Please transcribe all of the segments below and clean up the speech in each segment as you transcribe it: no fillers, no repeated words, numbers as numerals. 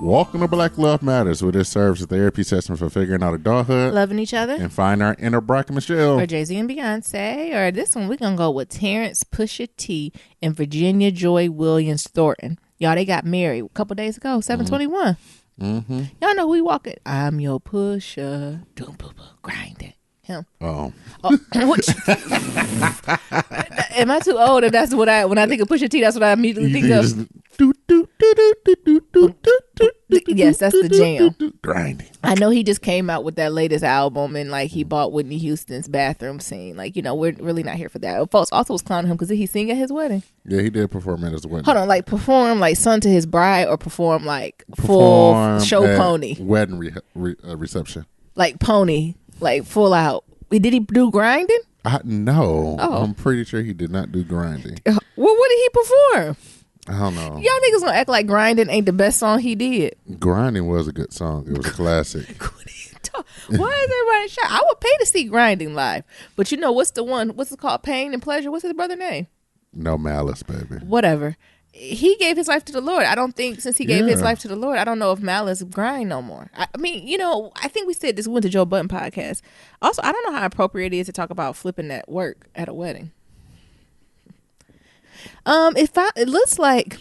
Welcome to Black Love Matters, where this serves as a therapy session for figuring out adulthood, loving each other, and find our inner Brock and Michelle. Or Jay-Z and Beyonce. Or this one, we're going to go with Terrence Pusha T and Virginia Joy Williams Thornton. Y'all, they got married a couple days ago, 7/21. Mm-hmm. Y'all know who we walking? I'm your pusher. Doom boo boo, grinding. Him. Oh. Which, am I too old? If that's what when I think of Pusha T, that's what I immediately think of. Yes, that's the jam. Grinding. I know he just came out with that latest album and like he bought Whitney Houston's bathroom scene. Like, you know, we're really not here for that. Folks also was clowning him because did he sing at his wedding? Yeah, he did perform at his wedding. Hold on, like perform like son to his bride or perform like full show pony? Wedding reception. Like pony, like full out. Did he do grinding? No. Oh. I'm pretty sure he did not do grinding. Well, what did he perform? I don't know. Y'all niggas gonna act like grinding ain't the best song he did. Grinding was a good song. It was a classic. Why is everybody shy? I would pay to see grinding live. But you know, what's the one? What's it called? Pain and Pleasure? What's his brother's name? No Malice, baby. Whatever. He gave his life to the Lord. I don't think since he gave his life to the Lord, I don't know if Malice grind no more. I mean, you know, I think we said this went to Joe Budden podcast. Also, I don't know how appropriate it is to talk about flipping that work at a wedding. It looks like,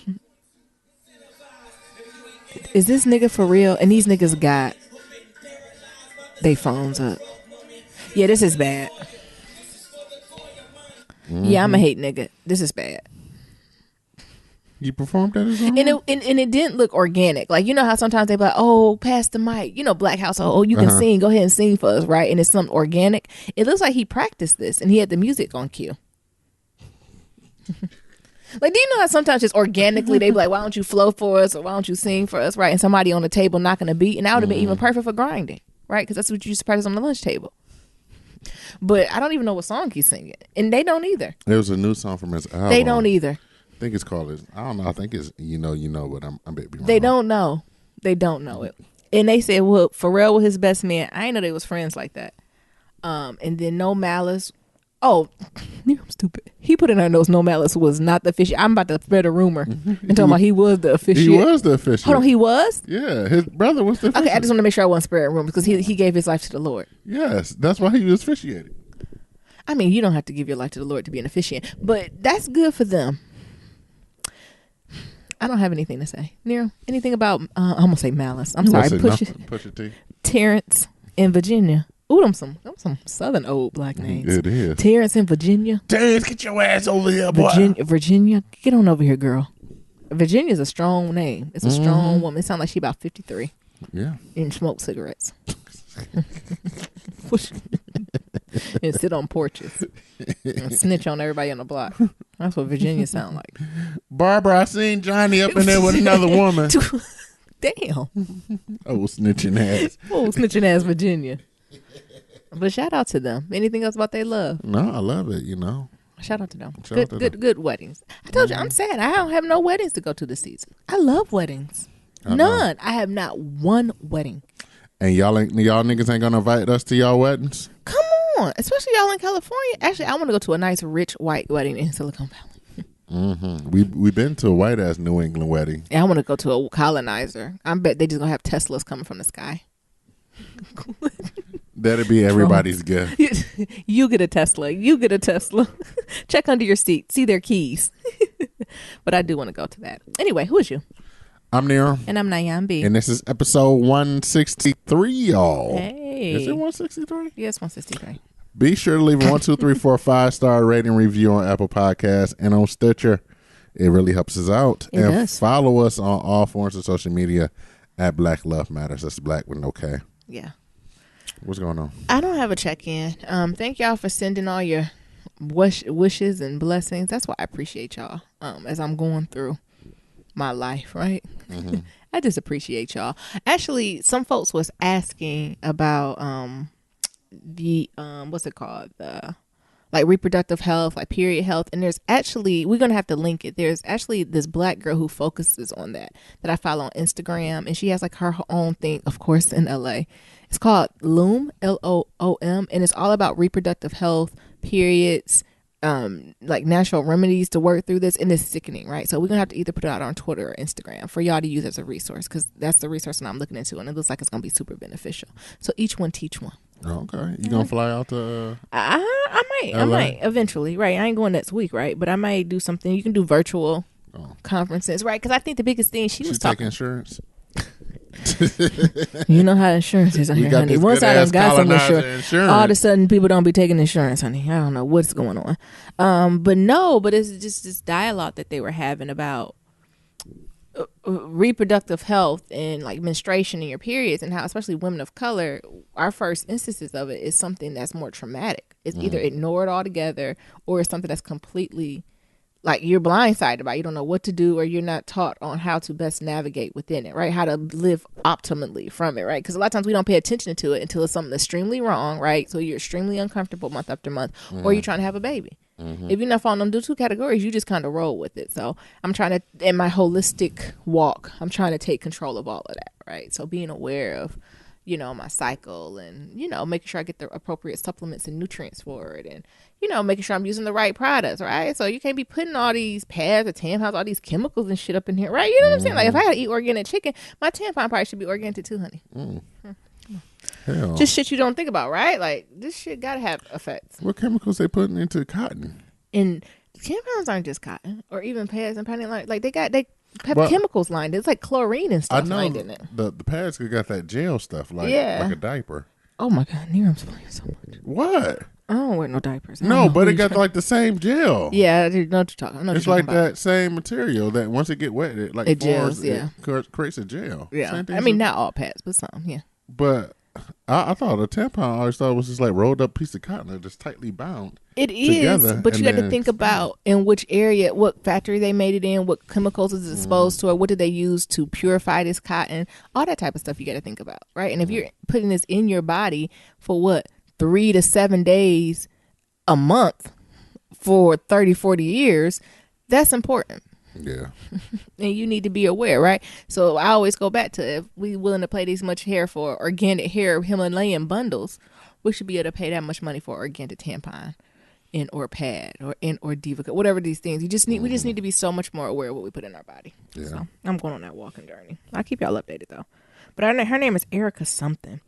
is this nigga for real? And these niggas got they phones up. Yeah, this is bad. Mm-hmm. Yeah, I'm a hate nigga. This is bad. You performed at his own? And it didn't look organic. Like, you know how sometimes they be like, oh, pass the mic. You know, Black household, oh, you can sing. Go ahead and sing for us, right? And it's something organic. It looks like he practiced this and he had the music on cue. Like, do you know how sometimes just organically they be like, why don't you flow for us or why don't you sing for us, right? And somebody on the table knocking a beat, and that would have been even perfect for grinding, right? Because that's what you used to practice on the lunch table. But I don't even know what song he's singing, and they don't either. There was a new song from his album. They don't either. I think it's called. I don't know. I think it's you know, but I'm baby. They don't know. They don't know it, and they said, well, Pharrell was his best man. I didn't know they was friends like that. And then No Malice. Oh, I'm stupid. He put in our notes No Malice was not the official. I'm about to spread a rumor and talking about he was the official. He was the official. Hold on, he was? Yeah, his brother was the official. Okay, I just want to make sure I wasn't spreading rumors because he gave his life to the Lord. Yes, that's why he was officiated. I mean, you don't have to give your life to the Lord to be an officiant, but that's good for them. I don't have anything to say. Nero, anything about, I'm going to say Malice. I'm sorry. Pusha T. Terrence in Virginia. Ooh, them some southern old black names. It is. Terrence in Virginia. Terrence, get your ass over here, boy. Virginia, get on over here, girl. Virginia's a strong name. It's a strong woman. It sounds like she about 53. Yeah. And smoke cigarettes. And sit on porches. And snitch on everybody on the block. That's what Virginia sound like. Barbara, I seen Johnny up in there with another woman. Damn. Oh, snitching ass. Oh, snitching ass Virginia. But shout out to them. Anything else about their love? No, I love it, you know. Shout out to them. Good weddings. I told you, I'm sad. I don't have no weddings to go to this season. I love weddings. None. I have not one wedding. And y'all niggas ain't gonna invite us to y'all weddings? Come on. Especially y'all in California. Actually, I want to go to a nice, rich, white wedding in Silicon Valley. Mm-hmm. We've been to a white ass New England wedding. Yeah, I want to go to a colonizer. I bet they just gonna have Teslas coming from the sky. That'd be everybody's gift. You get a Tesla. You get a Tesla. Check under your seat. See their keys. But I do want to go to that. Anyway, who is you? I'm Nero. And I'm Nyambi. And this is episode 163, y'all. Hey. Is it 163? Yes, 163. Be sure to leave a 1, 2, 3, 4, 5-star rating review on Apple Podcasts and on Stitcher. It really helps us out. It does. Follow us on all forms of social media at Black Love Matters. That's Black with no K. Yeah. What's going on? I don't have a check-in. Thank y'all for sending all your wishes and blessings. That's why I appreciate y'all as I'm going through my life, right? Mm-hmm. I just appreciate y'all. Actually, some folks was asking about the what's it called? The like reproductive health, like period health. And there's actually, we're going to have to link it. There's actually this black girl who focuses on that I follow on Instagram. And she has like her own thing, of course, in LA. It's called Loom, Loom. And it's all about reproductive health, periods, like natural remedies to work through this, and it's sickening, right? So we're gonna have to either put it out on Twitter or Instagram for y'all to use as a resource, because that's the resource that I'm looking into, and it looks like it's gonna be super beneficial. So each one teach one. Okay, you gonna fly out to? I might eventually, right? I ain't going next week, right? But I might do something. You can do virtual conferences, right? Because I think the biggest thing she was talking. Take insurance. You know how insurance is out here, honey. Once I done got some insurance, all of a sudden people don't be taking insurance, honey. I don't know what's going on. But it's just this dialogue that they were having about reproductive health and like menstruation and your periods, and how especially women of color, our first instances of it is something that's more traumatic. It's either ignored altogether, or it's something that's completely like you're blindsided by. You don't know what to do, or you're not taught on how to best navigate within it, right? How to live optimally from it, right? Because a lot of times we don't pay attention to it until it's something extremely wrong, right? So you're extremely uncomfortable month after month, or you're trying to have a baby. If you're not falling under 2 categories, you just kind of roll with it. So I'm trying to, in my holistic walk, I'm trying to take control of all of that, right? So being aware of, my cycle, and, making sure I get the appropriate supplements and nutrients for it, and, making sure I'm using the right products, right? So you can't be putting all these pads or tampons, all these chemicals and shit up in here, right? You know what I'm saying? Like if I gotta eat organic chicken, my tampon probably should be organic too, honey. Hell. Just shit you don't think about, right? Like this shit gotta have effects. What chemicals they putting into cotton? And tampons aren't just cotton, or even pads and panty line. Like they have chemicals lined. It's like chlorine and stuff lined in it. The pads got that gel stuff, like a diaper. Oh my God, Neram's playing so much. What? I don't wear no diapers. No, but it got like the same gel. Yeah, I know what you're talking. It's like that same material that once it get wet, it like gels. It creates a gel. Yeah, I mean not all pads, but some. Yeah. But I thought a tampon, I always thought it was just like rolled up piece of cotton that just tightly bound. It is, but you got to think about in which area, what factory they made it in, what chemicals is exposed to, or what did they use to purify this cotton, all that type of stuff you got to think about, right? And if you're putting this in your body for what, 3 to 7 days a month for 30, 40 years, that's important. Yeah. And you need to be aware, right? So I always go back to, if we willing to pay this much hair for organic hair Himalayan bundles, we should be able to pay that much money for organic tampon or pad or Diva, whatever these things. We just need to be so much more aware of what we put in our body. Yeah. So I'm going on that walking journey. I'll keep y'all updated though. But her name is Erica something,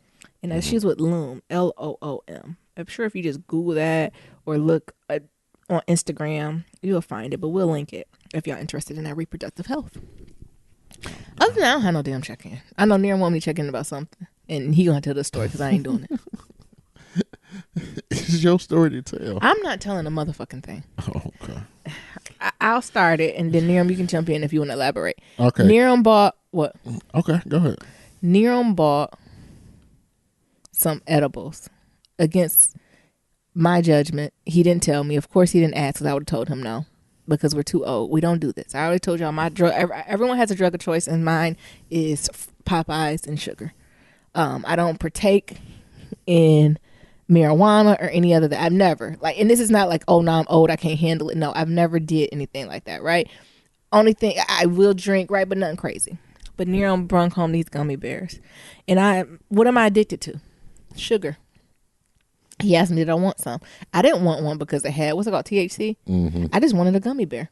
and she's with Loom, Loom. I'm sure if you just Google that or look on Instagram, you'll find it. But we'll link it if y'all interested in that reproductive health. Other than that, I don't have no damn check-in. I know Near want me to check in about something, and he gonna tell the story because I ain't doing it. It's your story to tell. I'm not telling a motherfucking thing. Oh, okay. I'll start it, and then Neram, you can jump in if you want to elaborate. Okay. Neram bought what? Okay, go ahead. Neram bought some edibles against my judgment. He didn't tell me. Of course, he didn't ask, because I would have told him no, because we're too old. We don't do this. I already told y'all my drug. Everyone has a drug of choice, and mine is Popeyes and sugar. I don't partake in marijuana or any other that I've never and this is not like, oh, now I'm old, I can't handle it. No, I've never did anything like that, right? Only thing I will drink, right, but nothing crazy. But Neram brung home these gummy bears, and what am I addicted to? Sugar. He asked me, did I want some? I didn't want one because it had, what's it called, THC? Mm-hmm. I just wanted a gummy bear.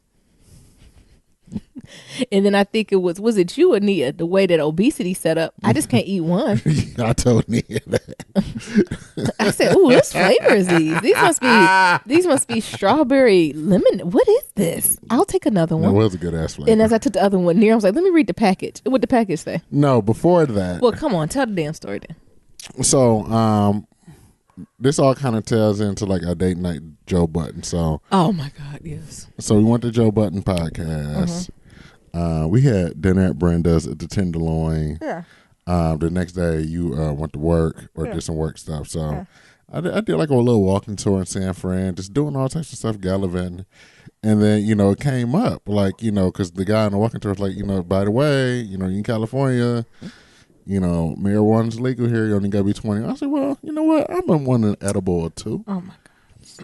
And then I think it was it you or Nia, the way that obesity set up, I just can't eat one. I told Nia that. I said, ooh, what flavor is these? These must be strawberry lemon. What is this? I'll take another one. That was a good ass flavor. And as I took the other one, Nia was like, let me read the package. What the package say? No, before that. Well, come on, tell the damn story then. So, this all kind of tells into like our date night Joe Budden. So, oh my God, yes. So we went to Joe Budden podcast. We had dinner at Brenda's at the Tenderloin. Yeah. The next day you went to work or did some work stuff. So I did like a little walking tour in San Fran, just doing all types of stuff, gallivanting. And then, it came up like, because the guy on the walking tour was like, by the way, you in California, marijuana's legal here. You only got to be 20. I said, well, you know what? I've been wanting an edible or two. Oh, my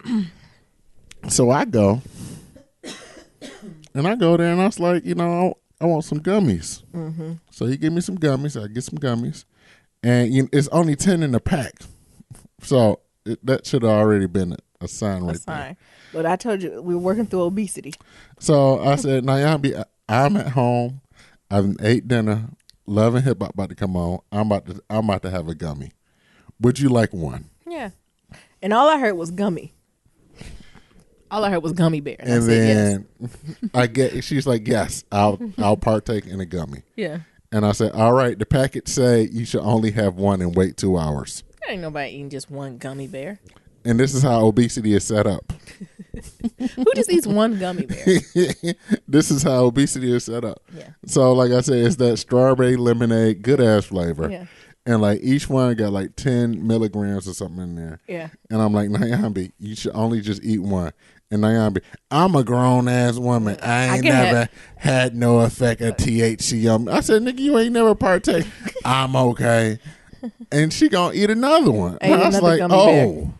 God. So I go. And I go there and I was like, I want some gummies. Mm-hmm. So he gave me some gummies. I get some gummies. And it's only 10 in the pack. So that should have already been a sign right a sign. there. But I told you we were working through obesity. So I said, Nyambi, I'm at home. I've ate dinner. Love and Hip Hop about to come on. I'm about to have a gummy. Would you like one? Yeah. And all I heard was gummy. All I heard was gummy bear. And then yes. She's like, yes, I'll partake in a gummy. Yeah. And I said, all right, the package say you should only have one and wait 2 hours. There ain't nobody eating just one gummy bear. And this is how obesity is set up. Who just eats one gummy bear? This is how obesity is set up. Yeah. So like I said, it's that strawberry lemonade, good ass flavor. Yeah. And like each one got like 10 milligrams or something in there. Yeah. And I'm like, Nyambi, you should only just eat one. And Nyambi, I'm a grown ass woman. I ain't never had no effect of THC on me. I said, nigga, you ain't never partake. I'm okay. And she gonna eat another one. And I was like, oh.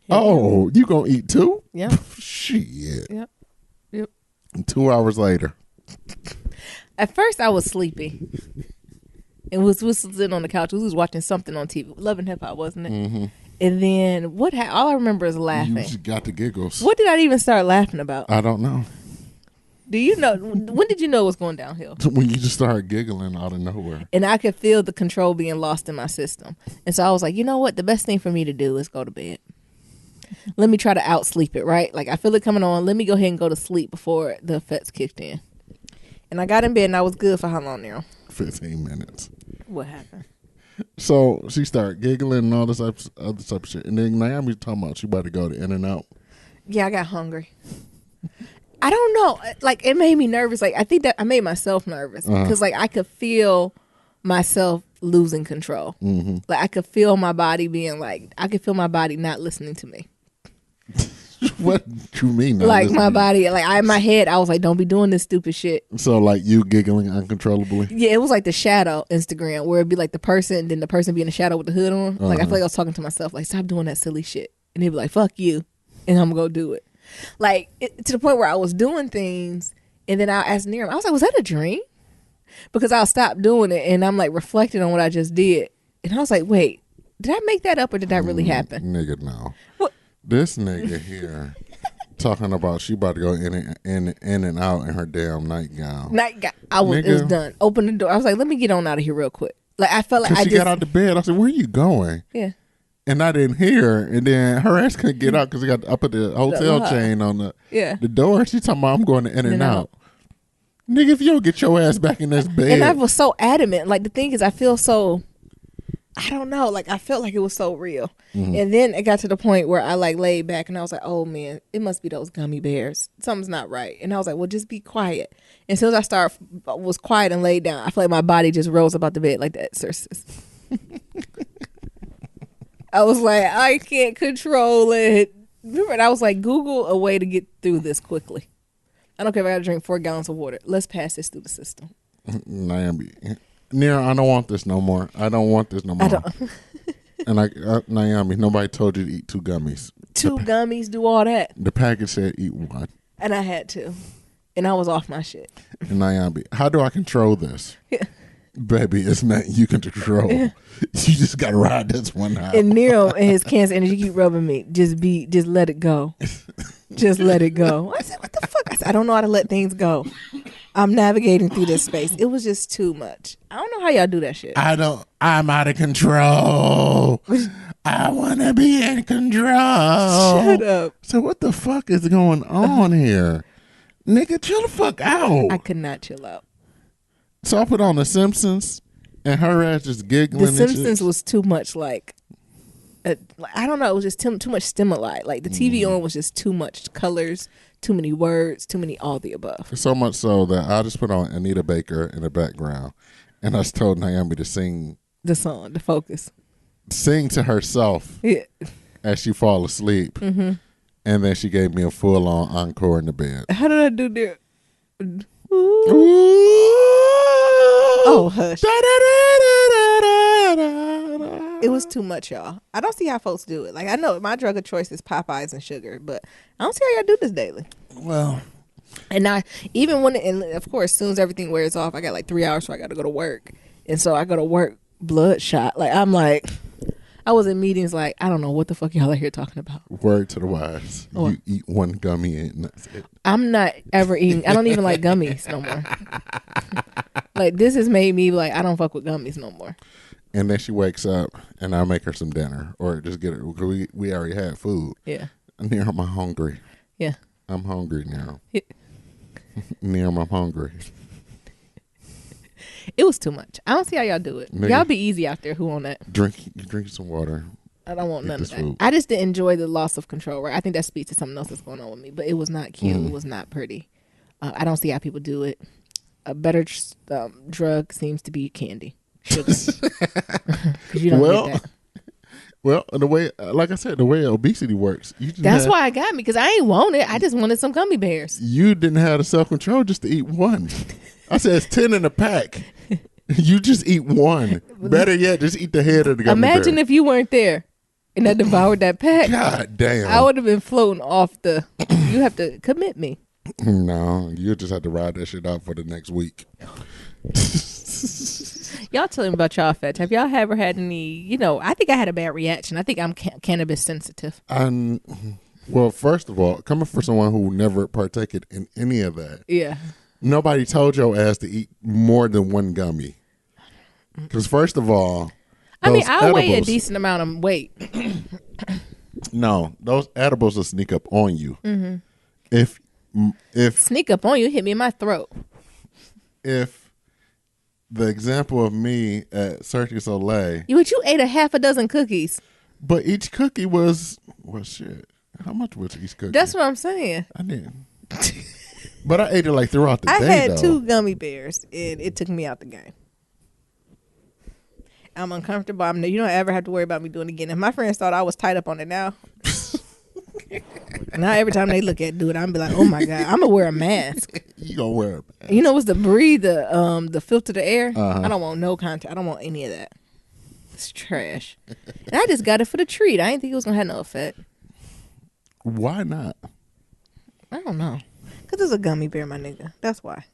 Oh, you gonna eat two? Yeah. Shit. Yep. 2 hours later. At first, I was sleepy. And was sitting on the couch. We was watching something on TV. Love and Hip Hop, wasn't it? Mm-hmm. And then all I remember is laughing. You just got the giggles. What did I even start laughing about? I don't know. Do you know? When did you know it was going downhill? When you just started giggling out of nowhere. And I could feel the control being lost in my system. And so I was like, you know what? The best thing for me to do is go to bed. Let me try to outsleep it, right? Like I feel it coming on. Let me go ahead and go to sleep before the effects kicked in. And I got in bed and I was good for how long now? 15 minutes. What happened? So she started giggling and all this other type of shit. And then Naomi's talking about she about to go to In-N-Out. Yeah, I got hungry. I don't know. Like it made me nervous. Like I think that I made myself nervous because like I could feel myself losing control. Mm-hmm. Like I could feel my body being like, I could feel my body not listening to me. What you mean? Like my body, like in my head, I was like, "Don't be doing this stupid shit." So like you giggling uncontrollably. Yeah, it was like the shadow Instagram where it'd be like the person, and then the person be in the shadow with the hood on. Like I feel like I was talking to myself, like, "Stop doing that silly shit," and they'd be like, "Fuck you," and I'm gonna go do it. Like to the point where I was doing things, and then I asked Niram, I was like, "Was that a dream?" Because I'll stop doing it, and I'm like reflecting on what I just did, and I was like, "Wait, did I make that up, or did that really happen?" Nigga, no. What? This nigga here talking about she about to go in and out in her damn nightgown. It was done. Open the door. I was like, let me get on out of here real quick. Like I felt like she got out the bed. I said, where are you going? Yeah. And I didn't hear her. And then her ass couldn't get out because they got up at the hotel chain on the door. She talking about I'm going to In-N-Out. Nigga, if you don't get your ass back in this bed. And I was so adamant. Like the thing is, I feel so. I don't know. Like I felt like it was so real. Mm-hmm. And then it got to the point where I like laid back and I was like, oh man, it must be those gummy bears. Something's not right. And I was like, well, just be quiet. And as soon as I was quiet and laid down, I feel like my body just rose up out the bed like the Exorcist. I was like, I can't control it. Remember, I was like, Google a way to get through this quickly. I don't care if I got to drink 4 gallons of water. Let's pass this through the system. Nira, I don't want this no more. I don't want this no more. And Naomi, nobody told you to eat 2 gummies. 2 gummies do all that. The package said eat 1. And I had to. And I was off my shit. And Naomi, how do I control this? Yeah. Baby, it's not you can control. Yeah. You just got to ride this one out. And Nero and his cancer energy keep rubbing me. Just let it go. Just let it go. I said, what the fuck? I said, I don't know how to let things go. I'm navigating through this space. It was just too much. I don't know how y'all do that shit. I'm out of control. I want to be in control. Shut up. So what the fuck is going on here? Nigga, chill the fuck out. I could not chill out. So I put on The Simpsons and her ass just giggling. The Simpsons was too much like I don't know. It was just too much stimuli. Like the TV on was just too much colors, too many words, too many all the above. So much so that I just put on Anita Baker in the background, and I just told Naomi to sing the song, the focus, sing to herself as she fall asleep, and then she gave me a full on encore in the bed. How did I do that? Ooh. Oh, hush. It was too much, y'all. I don't see how folks do it. Like, I know my drug of choice is Popeyes and sugar, but I don't see how y'all do this daily. Well. And I, even when, and of course, as soon as everything wears off, I got like 3 hours, so I got to go to work. And so I go to work bloodshot. Like, I'm like, I was in meetings like, I don't know what the fuck y'all are here talking about. Word to the wise. What? You eat one gummy and that's it. I'm not ever eating. I don't even like gummies no more. Like, this has made me like, I don't fuck with gummies no more. And then she wakes up and I make her some dinner or just get her. We already had food. Yeah. Near I'm hungry. Yeah. I'm hungry now. Yeah. Near I'm hungry. It was too much. I don't see how y'all do it. Nigga. Y'all be easy out there. Who on that? Drink some water. I don't want Eat none of this that. food. I just didn't enjoy the loss of control, right? I think that speaks to something else that's going on with me. But it was not cute. It was not pretty. I don't see how people do it. A better drug seems to be candy. Sugar. 'Cause you don't get that. Well, the way, like I said, the way obesity works, That's why it got me, because I ain't want it. I just wanted some gummy bears. You didn't have the self-control just to eat one. I said it's 10 in a pack. You just eat one. Better yet, just eat the head of the gummy Imagine bear. if you weren't there and I devoured that pack. God damn. I would have been floating off the. You have to commit me. No, you just have to ride that shit out for the next week. Y'all tell me about y'all fats. Have y'all ever had any? I think I had a bad reaction. I think I'm cannabis sensitive. Well, first of all, coming from someone who never partaken in any of that, Yeah. nobody told your ass to eat more than one gummy. Because first of all, I weigh a edibles- decent amount of weight. No, those edibles will sneak up on you. Mm-hmm. If Sneak up on you, hit me in my throat. if the example of me at Cirque du Soleil, You ate a half a dozen cookies. but each cookie was shit. How much was each cookie? That's what I'm saying. I didn't. But I ate it like throughout the I day. had though. 2 gummy bears, and it took me out the game. I'm uncomfortable. You don't ever have to worry about me doing it again. If my friends thought I was tied up on it now, now every time they look at dude, I'm be like, oh my god, I'm gonna wear a mask. You gonna wear it? You know what's the breathe, the filter the air? Uh-huh. I don't want no contact. I don't want any of that. It's trash. And I just got it for the treat. I didn't think it was gonna have no effect. Why not? I don't know. Cause it's a gummy bear, my nigga. That's why.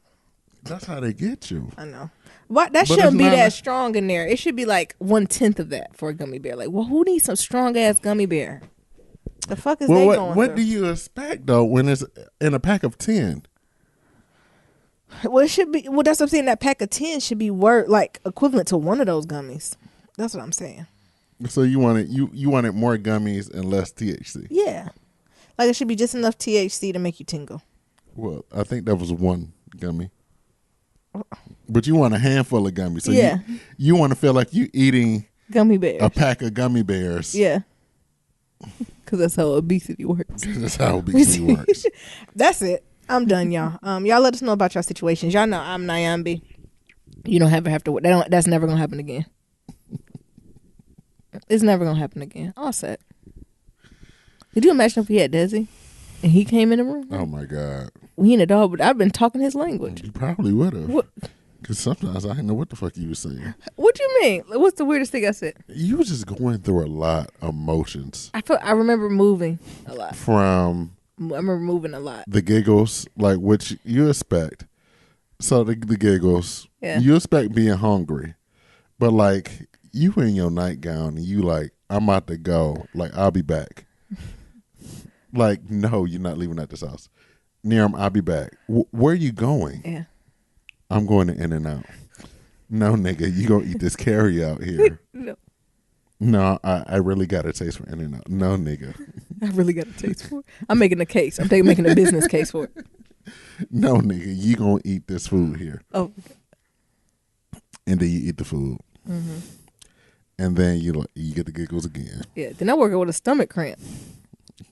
That's how they get you. I know. Why that But shouldn't it's be not that like- strong in there. It should be like 1/10 of that for a gummy bear. Like, well, who needs some strong ass gummy bear? The fuck is they going what through? do you expect though when it's in a pack of 10? Well, it should be. Well, that's what I'm saying. That pack of 10 should be like equivalent to one of those gummies. That's what I'm saying. So you wanted more gummies and less THC. Yeah, like it should be just enough THC to make you tingle. Well, I think that was one gummy. But you want a handful of gummies. So Yeah. you want to feel like you eating Gummy bears. a pack of gummy bears. Yeah. Because that's how obesity works. That's how obesity works. That's it. I'm done, y'all. Y'all let us know about your situations. Y'all know I'm Nyambi. You don't ever have to. That's never gonna happen again. It's never gonna happen again. All set. Could you imagine if we had Desi and he came in the room? Oh my God. We ain't a dog, but I've been talking his language. You probably would have. What? Because sometimes I didn't know what the fuck you were saying. What do you mean? What's the weirdest thing I said? You was just going through a lot of emotions I remember moving a lot. from I remember moving a lot. the giggles, like which you expect. So the giggles, Yeah. you expect being hungry, but like you in your nightgown and you like, I'm about to go. Like I'll be back. Like no, you're not leaving at this house. Niram, I'll be back. Where are you going? Yeah. I'm going to In-N-Out. No, nigga, you gonna eat this carry out here. No, No, I really got a taste for In-N-Out. No, nigga. I really got a taste for it. I'm making a case. I'm making a business case for it. No, nigga, you gonna eat this food here. Oh. And then you eat the food. Mm-hmm. And then you get the giggles again. Yeah. Then I woke up with a stomach cramp.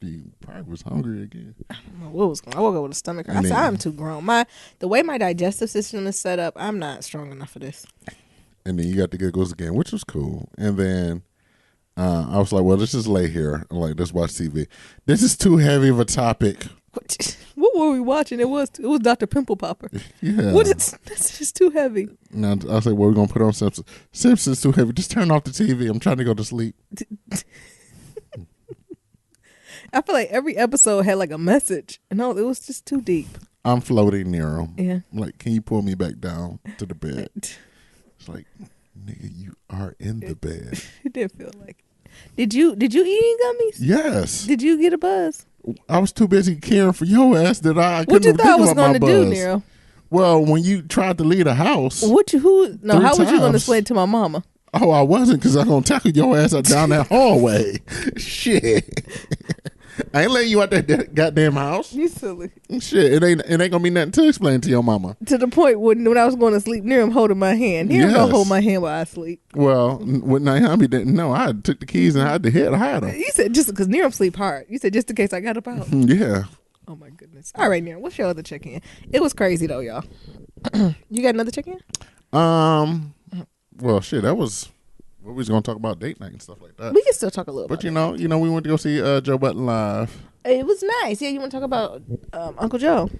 You probably was hungry again. I don't know what was going on. I woke up with a stomach cramp. I And said, then- I'm too grown. The way my digestive system is set up, I'm not strong enough for this. And then you got the giggles again, which was cool. And then I was like, well, let's just lay here and like let's watch TV. This is too heavy of a topic. What were we watching? It was Dr. Pimple Popper. Yeah. That's just too heavy. Now I was like, well, we're gonna put on Simpsons. Simpsons too heavy. Just turn off the TV. I'm trying to go to sleep. I feel like every episode had like a message. And no, it was just too deep. I'm floating near him. Yeah. I'm like, can you pull me back down to the bed? It's like, nigga, you are in the bed. It didn't feel like it. Did you eat any gummies? Yes. Did you get a buzz? I was too busy caring for your ass that I What you couldn't thought I think was about my going to do, buzz. Nero? Well, when you tried to leave the house. How was you going to times. explain it to my mama? Oh, I wasn't, because I'm going to tackle your ass down that hallway. Shit. I ain't letting you out that goddamn house. You silly. Shit, it ain't gonna be nothing to explain to your mama. To the point when I was going to sleep, Nero holding my hand. He don't Yes. hold my hand while I sleep. Well, when Naomi didn't know, I took the keys and I had to hide them. You said just because Nero sleep hard. You said just in case I got up out. Yeah. Oh my goodness. All right, Nero, what's your other check-in? It was crazy though, y'all. You got another check-in? Well, shit, that was what we was gonna talk about, date night and stuff like that. We can still talk a little But about you know, we went to go see Joe Button live. it was nice. Yeah, you want to talk about Uncle Joe?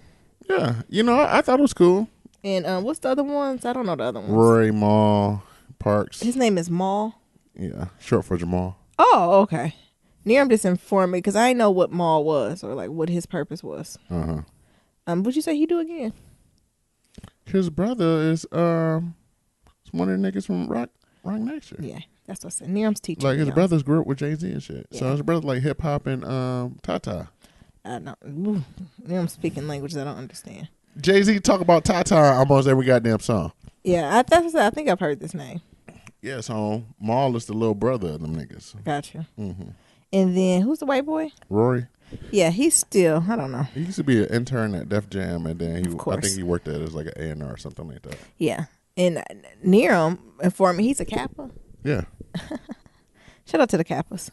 Yeah, you know, I thought it was cool. And what's the other ones? I don't know the other ones. Rory Maul Parks. His name is Maul. Yeah, short for Jamal. Oh, okay. Niram just informed me because I didn't know what Maul was or like what his purpose was. What'd you say he do again? His brother is one of the niggas from Rock Nation. Yeah, that's what I said. Niram's teaching. Like his y'all. brothers grew up with Jay-Z and shit. So Yeah. his brother like hip hop and Tata. I don't. Ooh, Niram's speaking languages I don't understand. Jay-Z talk about Tata almost every goddamn song. Yeah, I think I've heard this name. Yeah, so Maul is the little brother of them niggas. Gotcha. Mm-hmm. And then who's the white boy? Rory. Yeah, he's still. I don't know. He used to be an intern at Def Jam, and then Of course. I think he worked at it as like an A&R or something like that. Yeah, and Niram informed me he's a Kappa. Yeah. Shout out to the Kappas.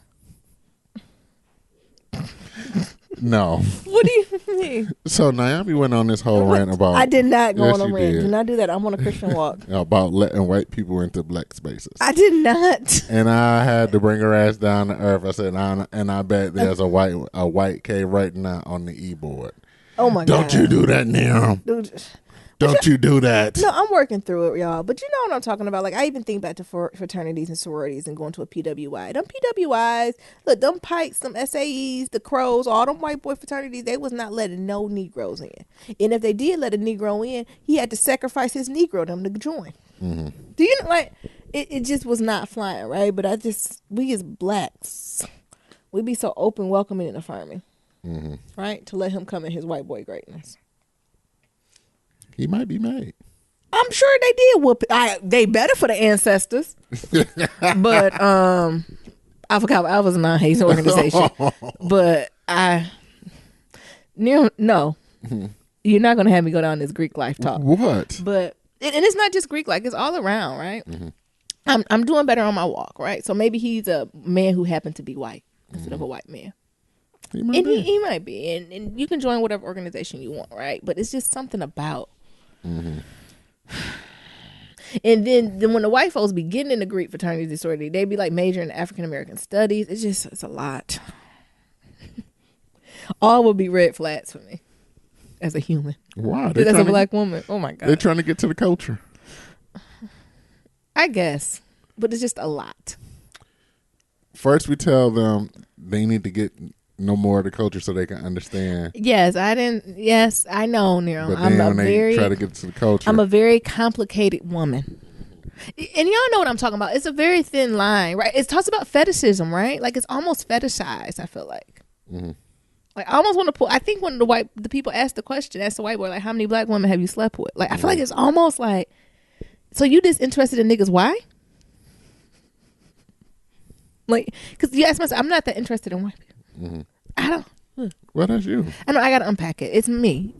No. What do you mean? So Naomi went on this whole rant about. I did not go Yes, on a you rant. did. Do not do that. I'm on a Christian walk. About letting white people into black spaces. I did not. And I had to bring her ass down to earth. I said, and I bet there's a white K right now on the e-board. Oh my Don't god! you do that, Niram. Dude. Don't you do that. No, I'm working through it, y'all. But you know what I'm talking about. Like, I even think back to fraternities and sororities and going to a PWI. Them PWIs, look, them Pikes, them SAEs, the Crows, all them white boy fraternities, they was not letting no Negroes in. And if they did let a Negro in, he had to sacrifice his Negro them to join. Mm-hmm. Do you know, like, it just was not flying, right? But we as blacks, we be so open, welcoming, and affirming, right? To let him come in his white boy greatness. He might be mad. I'm sure they did whoop. They better for the ancestors, but I forgot I was a non-Haitian organization. But no, you're not gonna have me go down this Greek life talk. What? But and it's not just Greek, like it's all around, right? I'm doing better on my walk, right? So maybe he's a man who happened to be white instead of a white man. He might And be. he might be, and you can join whatever organization you want, right? But it's just something about. And then when the white folks be getting into Greek fraternity sorority, they be like majoring in African American studies. It's a lot. All would be red flags for me as a human. Why? As a black woman. Oh my God. They're trying to get to the culture. I guess. But it's just a lot. First, we tell them they need to get no more of the culture so they can understand. Yes, I know, Nero. But then when they try to get to the culture, I'm a very complicated woman. And y'all know what I'm talking about. It's a very thin line, right? It talks about fetishism, right? Like it's almost fetishized, I feel like. Like I almost want to pull. I think when the people ask the white boy, like, how many black women have you slept with? Like I feel like it's almost like, so you just interested in niggas? Why? Like, because you ask myself, I'm not that interested in white people. I don't. Well, that's you. I know I gotta unpack it. It's me.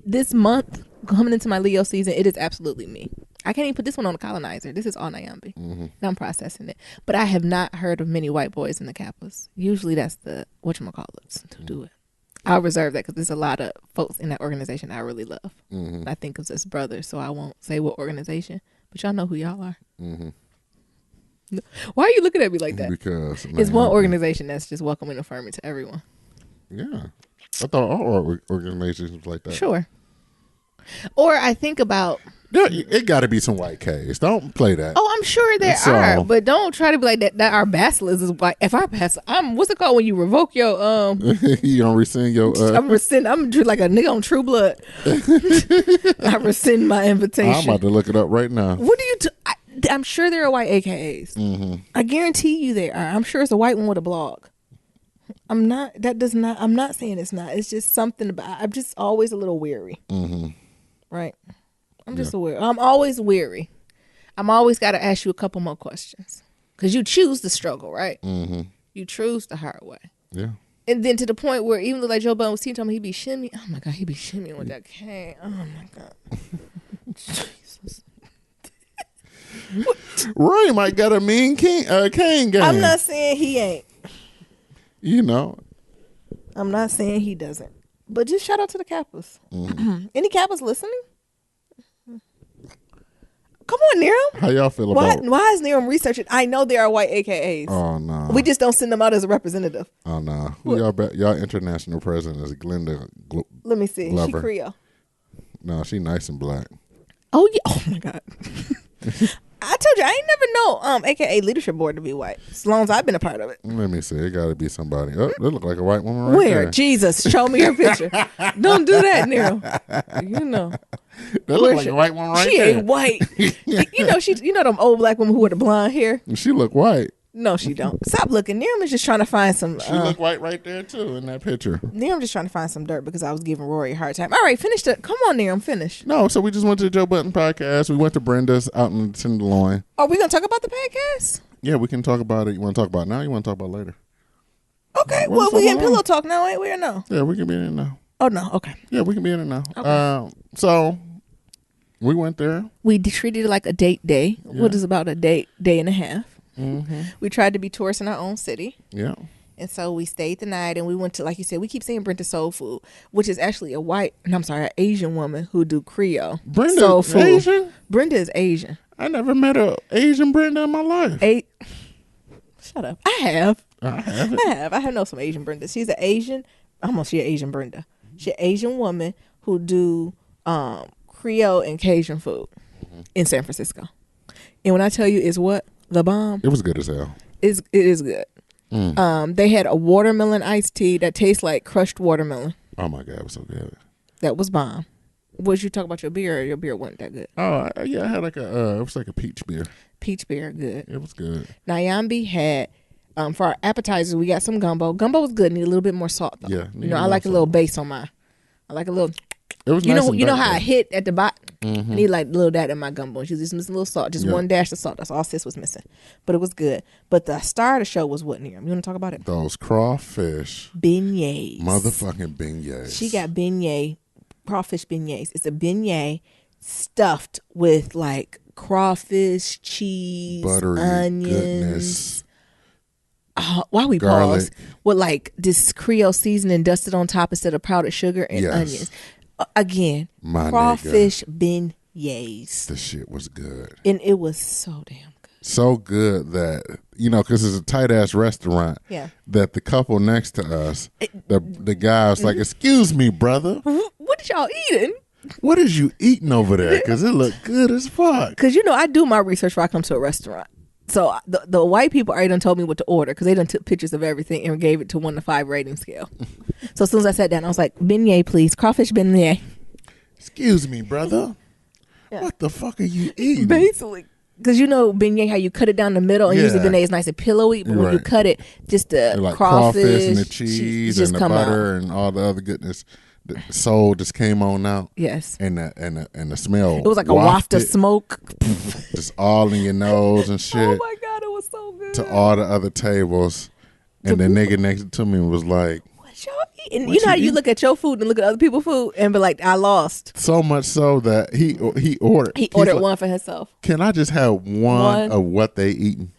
This month coming into my Leo season, it is absolutely me. I can't even put this one on the colonizer. This is all Nyambi. And I'm processing it. But I have not heard of many white boys in the Kappas. Usually that's the whatchamacallits to do it. I'll reserve that because there's a lot of folks in that organization I really love. I think of as brothers, so I won't say what organization. But y'all know who y'all are. Why are you looking at me like that? Because It's one organization that's just welcoming and affirming to everyone. Yeah. I thought all organizations was like that. Sure. Or I think about... Yeah, it got to be some white K's. Don't play that. Oh, I'm sure there are, but don't try to be like that. That our bachelors is white. If our bachelor, what's it called when you revoke your you don't rescind your. I'm like a nigga on True Blood. I rescind my invitation. I'm about to look it up right now. What do you? I'm sure there are white AKAs. Mm-hmm. I guarantee you there are. I'm sure it's a white one with a blog. I'm not saying it's not. It's just something about, I'm just always a little weary. Mm-hmm. Right? I'm just I'm always weary. I'm always got to ask you a couple more questions. Because you choose the struggle, right? Mm-hmm. You choose the hard way. Yeah. And then to the point where even though like Joe Budden was telling me he'd be shimmying. Oh my God, he'd be shimmying with that cane. Oh my God. Jesus. Roy might got a mean cane game. I'm not saying he ain't. You know. I'm not saying he doesn't. But just shout out to the Kappas. Mm-hmm. Any Kappas listening? Come on, Niram. How y'all feel about? Why is Niram researching? I know there are white AKAs. Oh no. We just don't send them out as a representative. Oh no. Who y'all bet? Y'all international president is Glenda. Let me see. Glover. She Creole. No, she nice and black. Oh yeah. Oh my God. I told you I ain't never know AKA leadership board to be white. As long as I've been a part of it. Let me see. It got to be somebody. Oh, they look like a white woman right Where? there. Jesus, show me her picture. Don't do that, Nero. You know. They look like a white woman right she there. She ain't white. You know them old black women who wear the blonde hair? She look white. No, she don't. Stop looking. Niram is just trying to find some. She look white right there too in that picture. Niram just trying to find some dirt because I was giving Rory a hard time. All right, finish the. Come on, Niram, finish. No, so we just went to the Joe Budden podcast. We went to Brenda's out in Tenderloin. Are we gonna talk about the podcast? Yeah, we can talk about it. You want to talk about it now? You want to talk about it later? Okay. Well, we in pillow talk now, ain't we? Or no? Yeah, we can be in it now. Oh no. Okay. Yeah, we can be in it now. Okay. So we went there. We treated it like a date day. Yeah. What is about a day and a half. Mm-hmm. We tried to be tourists in our own city. Yeah. And so we stayed the night and we went to, like you said, we keep saying Brenda Soul Food, which is actually an Asian woman who do Creole. Brenda soul is food. Asian? Brenda is Asian. I never met a Asian Brenda in my life. Shut up. I have. I haven't. I have known some Asian Brenda. She's an Asian Brenda. She's an Asian woman who do Creole and Cajun food in San Francisco. And when I tell you it's what? The bomb. It was good as hell. It is good. They had a watermelon iced tea that tastes like crushed watermelon. Oh my God, it was so good. That was bomb. Was you talk about your beer? Or your beer wasn't that good? Oh yeah, I had like it was like a peach beer. Peach beer, good. It was good. Nyambi had for our appetizers we got some gumbo. Gumbo was good. Need a little bit more salt though. Yeah, I like a little base on mine. I like a little. It was you nice know and you know dark, how though. I hit at the bottom. Mm-hmm. I need like a little that in my gumbo. She's just missing a little salt, just one dash of salt. That's all sis was missing, but it was good. But the star of the show was what, Niram? You want to talk about it? Those crawfish Beignets. motherfucking beignets. She got beignet, crawfish beignets. It's a beignet stuffed with like crawfish, cheese, buttery onions. goodness. Why we Garlic. pause? With like this Creole seasoning dusted on top instead of powdered sugar and Yes. onions. Again, My crawfish beignets. The shit was good. And it was so damn good. So good that, because it's a tight ass restaurant. Yeah. That the couple next to us, the guy was like, "Excuse me, brother, What did y'all eating? what is you eating over there? Because it looked good as fuck." Because I do my research before I come to a restaurant. So the white people already done told me what to order because they done took pictures of everything and gave it to 1 to 5 rating scale. So as soon as I sat down, I was like, beignet, please. Crawfish beignet. Excuse me, brother. Yeah. What the fuck are you eating? Basically. Because beignet, how you cut it down the middle and usually beignet is nice and pillowy, but when you cut it, just the like crawfish and the cheese just and the come butter out. and all the other goodness. The soul just came on out. Yes. And the smell. It was like a waft of wafted smoke. just all in your nose and shit. Oh my God, it was so good. To all the other tables. And the nigga next to me was like, What y'all eating? What You know how you you eat? look at your food and look at other people's food and be like, I lost. so much so that he ordered. He he's ordered like, one for himself. Can I just have one of what they eating?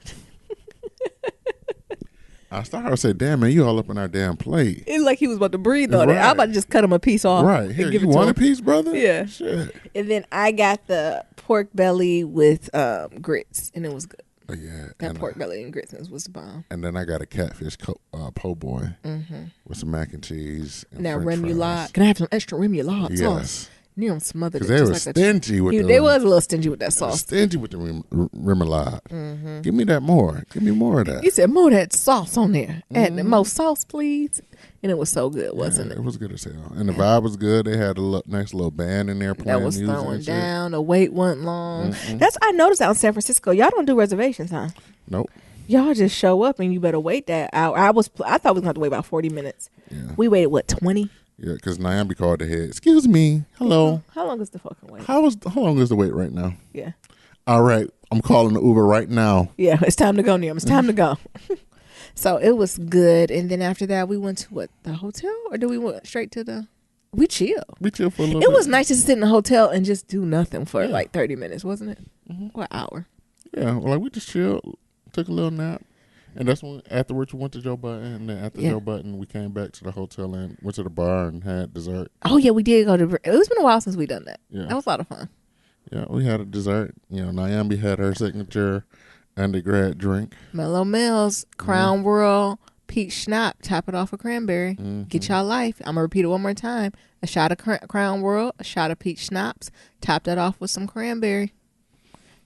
I started to say, damn, man, you all up in our damn plate. It's like he was about to breathe on it. Right. I'm about to just cut him a piece off. Right. and Here, give you it to want a him. piece, brother? Yeah. Shit. And then I got the pork belly with grits, and it was good. Oh, yeah. That pork belly and grits was the bomb. And then I got a catfish po' boy with some mac and cheese. And Now French remoulade. fries. Can I have some extra remoulade sauce? Yes. Near smothered it. Because they were stingy with the... They was a little stingy with that sauce. Stingy with the remoulade. Mm-hmm. Give me that more. Give me more of that. You said more of that sauce on there. Add the more sauce, please. And it was so good, wasn't it? It was good as hell. And the vibe was good. They had a nice little band in there playing music. That was throwing down. The wait wasn't long. Mm-hmm. I noticed out in San Francisco, y'all don't do reservations, huh? Nope. Y'all just show up and you better wait that hour. I thought we was going to have to wait about 40 minutes. Yeah. We waited, 20? Yeah, because Nyambi called ahead. Excuse me. Hello. How long is the fucking wait? How long is the wait right now? Yeah. All right. I'm calling the Uber right now. Yeah, it's time to go, Niam. It's time to go. So it was good. And then after that, we went to the hotel? Or did we went straight to the... We chilled. We chilled for a little bit. It was nice to sit in the hotel and just do nothing for 30 minutes, wasn't it? Mm-hmm. Or an hour. Yeah, we just chilled, took a little nap. And that's when, afterwards, we went to Joe Button. And then after Joe Button, we came back to the hotel and went to the bar and had dessert. Oh, yeah, we did go to... It's been a while since we done that. Yeah. That was a lot of fun. Yeah, we had a dessert. Nyambi had her signature undergrad drink. Mellow Mills, Crown World, peach schnapps, top it off with cranberry. Mm-hmm. Get y'all life. I'm going to repeat it one more time. A shot of Crown World, a shot of peach schnapps, top that off with some cranberry.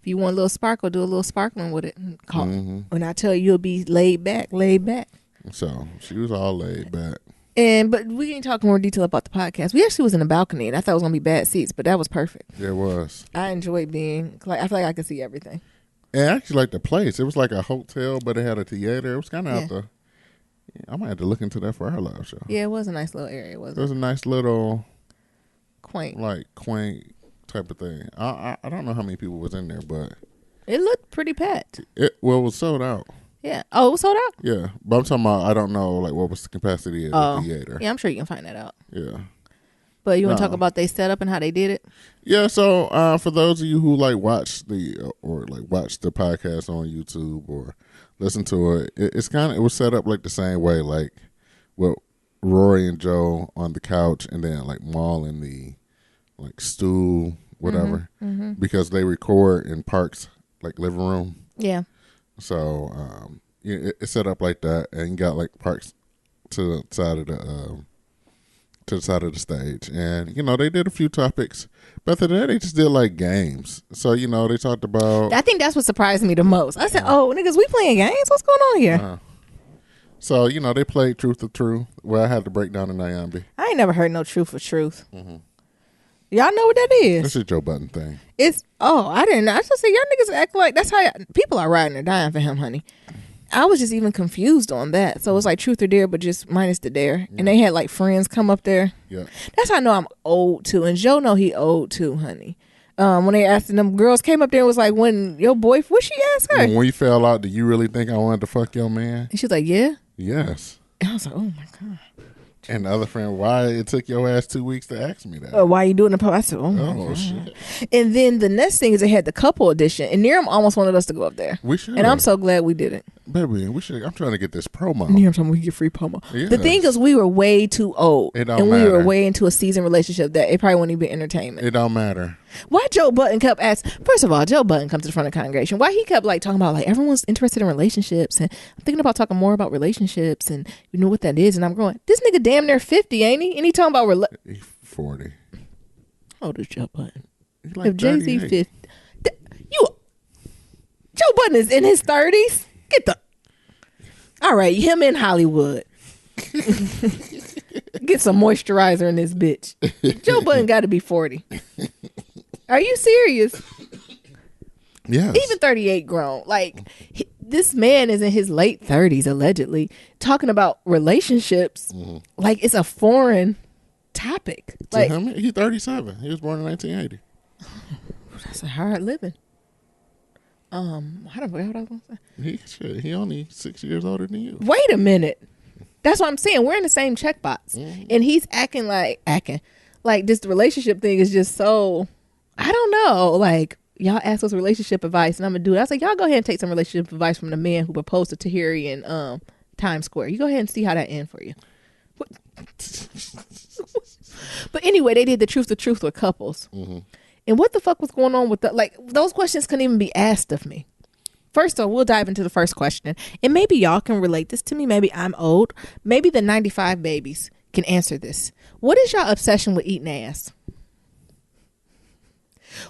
If you want a little sparkle, do a little sparkling with it. When I tell you, you'll be laid back. So she was all laid back. But we can talk more detail about the podcast. We actually was in the balcony, and I thought it was going to be bad seats, but that was perfect. Yeah, it was. I enjoyed being, I feel like I could see everything. And I actually liked the place. It was like a hotel, but it had a theater. It was kind of out the... I might have to look into that for our live show. Yeah, it was a nice little area, wasn't it? It was a nice little... Quaint type of thing. I don't know how many people was in there, but... It looked pretty packed. It was sold out. Yeah. Oh, it was sold out? Yeah. But I'm talking about, I don't know, what was the capacity of the theater. Yeah, I'm sure you can find that out. Yeah. But you want to talk about their setup and how they did it? Yeah, so for those of you who watch the podcast on YouTube or listen to it, it was set up like the same way, like with Rory and Joe on the couch and then like Maul in the stool, whatever, because they record in Park's living room. Yeah. So it's set up like that, and you got Parks to the side of the stage, and they did a few topics, but after that they just did games. So they talked about. I think that's what surprised me the most. I said, "Oh, niggas, we playing games? What's going on here?" So they played Truth or Truth. Well, I had to break down to Nyambi. I ain't never heard no Truth or Truth. Mm-hmm. Y'all know what that is? It's a Joe Button thing. I didn't know. I just said, y'all niggas act like that's how people are riding or dying for him, honey. I was just even confused on that. So it was like Truth or Dare, but just minus the dare. Yeah. And they had friends come up there. Yeah. That's how I know I'm old too. And Joe know he old too, honey. When they asked them girls came up there and was like, when your boyfriend, what she asked her? When you fell out, do you really think I wanted to fuck your man? And she's like, yeah. Yes. And I was like, oh my God. And the other friend, why it took your ass 2 weeks to ask me that? Why you doing the post? I said, oh my God. Shit. And then the next thing is they had the couple edition. And Niram almost wanted us to go up there. We should. And I'm so glad we didn't. Baby, we should. I'm trying to get this promo. Niram told me we get free promo. Yes. The thing is we were way too old. It don't matter. We were way into a seasoned relationship that it probably wouldn't even be entertainment. It don't matter. Why Joe Button kept asking, first of all, Joe Button comes to the front of the congregation. Why he kept talking about everyone's interested in relationships and I'm thinking about talking more about relationships and you know what that is. And I'm going, this nigga damn near 50, ain't he? And he talking about He's 40. How old is Joe Button? He's if Jay-Z 50. Joe Button is in his 30s? All right, him in Hollywood. Get some moisturizer in this bitch. Joe Button got to be 40. Are you serious? Yes. Even 38 grown. This man is in his late 30s, allegedly, talking about relationships like it's a foreign topic. He's 37. He was born in 1980. That's a hard living. I don't know what I was going to say. He only 6 years older than you. Wait a minute. That's what I'm saying. We're in the same checkbox. And he's acting like this relationship thing is just so, I don't know. Y'all ask us relationship advice and I'm going to do it. I was like, y'all go ahead and take some relationship advice from the man who proposed to Tahiri in Times Square. You go ahead and see how that ends for you. But anyway, they did the truth with couples. Mm-hmm. And what the fuck was going on with those questions couldn't even be asked of me. First off, we'll dive into the first question. And maybe y'all can relate this to me. Maybe I'm old. Maybe the 95 babies can answer this. What is y'all obsession with eating ass?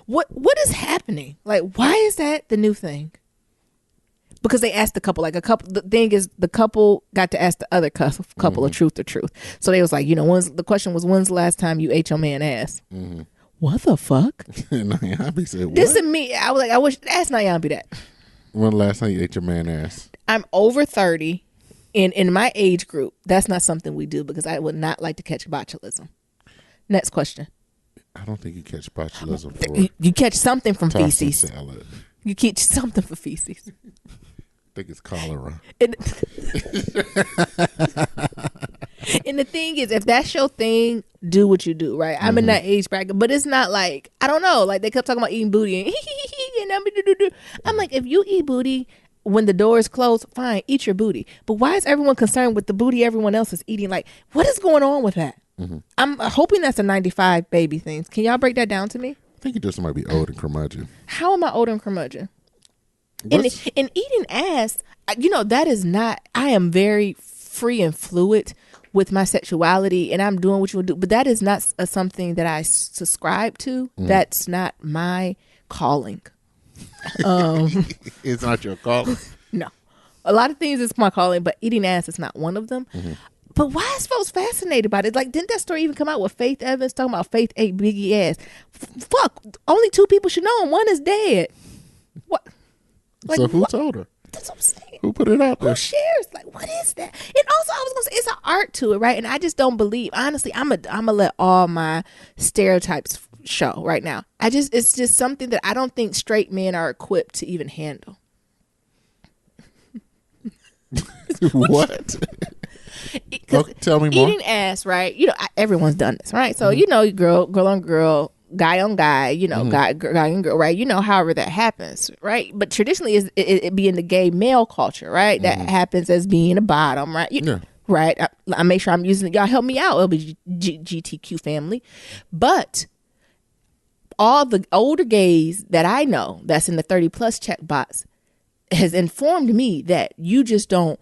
What is happening? Like, why is that the new thing? Because they asked the couple, the thing is, the couple got to ask the other couple of truth or truth. So they was like, the question was, when's the last time you ate your man ass? Mm-hmm. What the fuck? Nayambi said, what? This is me. I was like, I wish, ask Nayambi that. When the last time you ate your man ass? I'm over 30. In my age group, that's not something we do because I would not like to catch botulism. Next question. I don't think you catch botulism for you catch something from feces. Salad. You catch something for feces. I think it's cholera. And the thing is, if that's your thing, do what you do, right? I'm in that age bracket, but it's not like, I don't know, like they kept talking about eating booty and I'm like, if you eat booty when the door is closed, fine, eat your booty. But why is everyone concerned with the booty everyone else is eating? Like, what is going on with that? Mm-hmm. I'm hoping that's a 95 baby thing. Can y'all break that down to me? I think you just might be old and curmudgeon. How am I old and curmudgeon? In eating ass, that is not, I am very free and fluid with my sexuality and I'm doing what you want to do. But that is not something that I subscribe to. That's not my calling. It's not your calling? No. A lot of things is my calling, but eating ass is not one of them. Mm-hmm. But why is folks fascinated by it? Like, didn't that story even come out with Faith Evans talking about Faith ate Biggie ass? Fuck. Only 2 people should know and one is dead. What? Like, so who told her? That's what I'm saying. Who put it out there? Who shares? Like, what is that? And also, I was gonna say it's an art to it, right? And I just don't believe. Honestly, I'm gonna let all my stereotypes show right now. It's just something that I don't think straight men are equipped to even handle. What? Tell me more. Eating ass, right? Everyone's done this, right? So girl on girl, guy on guy, guy and girl, right? However that happens, right? But traditionally, it be in the gay male culture, right? That happens as being a bottom, right? Right. I make sure I'm using it. Y'all help me out, LGBTQ family. But all the older gays that I know that's in the 30+ check box has informed me that you just don't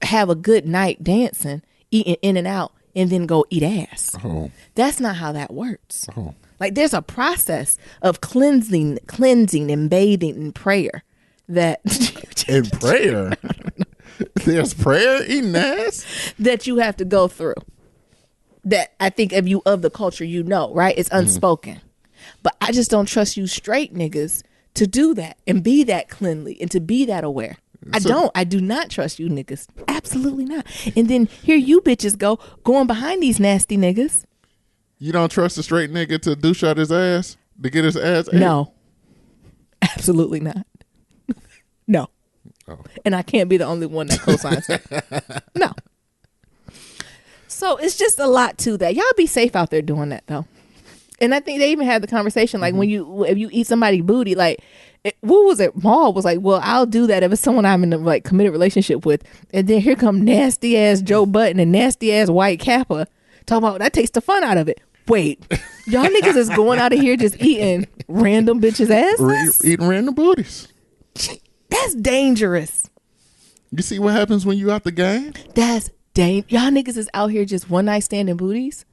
have a good night dancing, eating in and out, and then go eat ass. Oh. That's not how that works. Oh. Like, there's a process of cleansing and bathing in prayer that in prayer there's prayer eating ass that you have to go through, that I think if you of the culture, right? It's unspoken. But I just don't trust you straight niggas to do that and be that cleanly and to be that aware. I do not trust you niggas. Absolutely not. And then here you bitches going behind these nasty niggas. You don't trust a straight nigga to douche out his ass? To get his ass ate? No. Absolutely not. No. Oh. And I can't be the only one that co-signs that. No. So it's just a lot to that. Y'all be safe out there doing that though. And I think they even had the conversation like if you eat somebody's booty, like what was it? Maul was like, well, I'll do that if it's someone I'm in a like committed relationship with. And then here come nasty ass Joe Budden and nasty ass White Kappa talking about that takes the fun out of it. Wait, y'all niggas is going out of here just eating random bitches' asses? Eating random booties. That's dangerous. You see what happens when you out the game? That's dangerous. Y'all niggas is out here just one night standing booties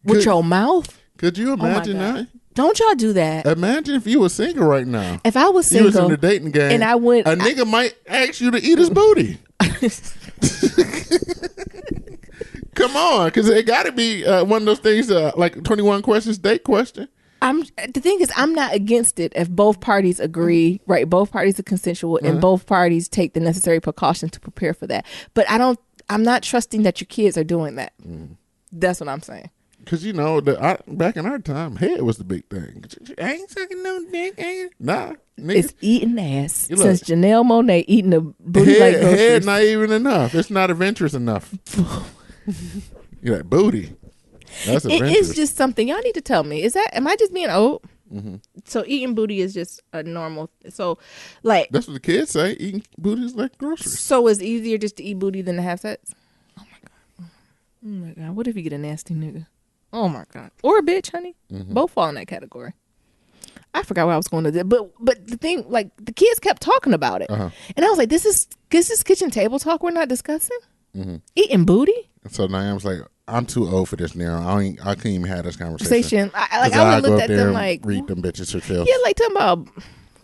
with your mouth. Could you imagine that? Don't y'all do that. Imagine if you were single right now. If I was single. You was in the dating game. And I went. A nigga might ask you to eat his booty. Come on, because it got to be one of those things like 21 questions, date question. The thing is, I'm not against it if both parties agree, right? Both parties are consensual and both parties take the necessary precautions to prepare for that. But I'm not trusting that your kids are doing that. That's what I'm saying. Because, back in our time, head was the big thing. I ain't sucking no dick. Nah. Nigga. It's eating ass. Since Janelle Monáe eating a booty like groceries. Head not even enough. It's not adventurous enough. You're like, booty. That's adventurous. It's just something. Y'all need to tell me. Am I just being old? Mm-hmm. So eating booty is just a normal. So, like. That's what the kids say. Eating booty is like groceries. So it's easier just to eat booty than to have sex? Oh, my God. What if you get a nasty nigga? Oh my God. Or a bitch, honey. Mm-hmm. Both fall in that category. I forgot what I was going to do. But the thing, like, the kids kept talking about it. Uh-huh. And I was like, this is kitchen table talk we're not discussing? Mm-hmm. Eating booty? So Naam's like, I'm too old for this now. I can't even have this conversation. I go would look up at there them and like, read them bitches for Phil. yeah, like talking about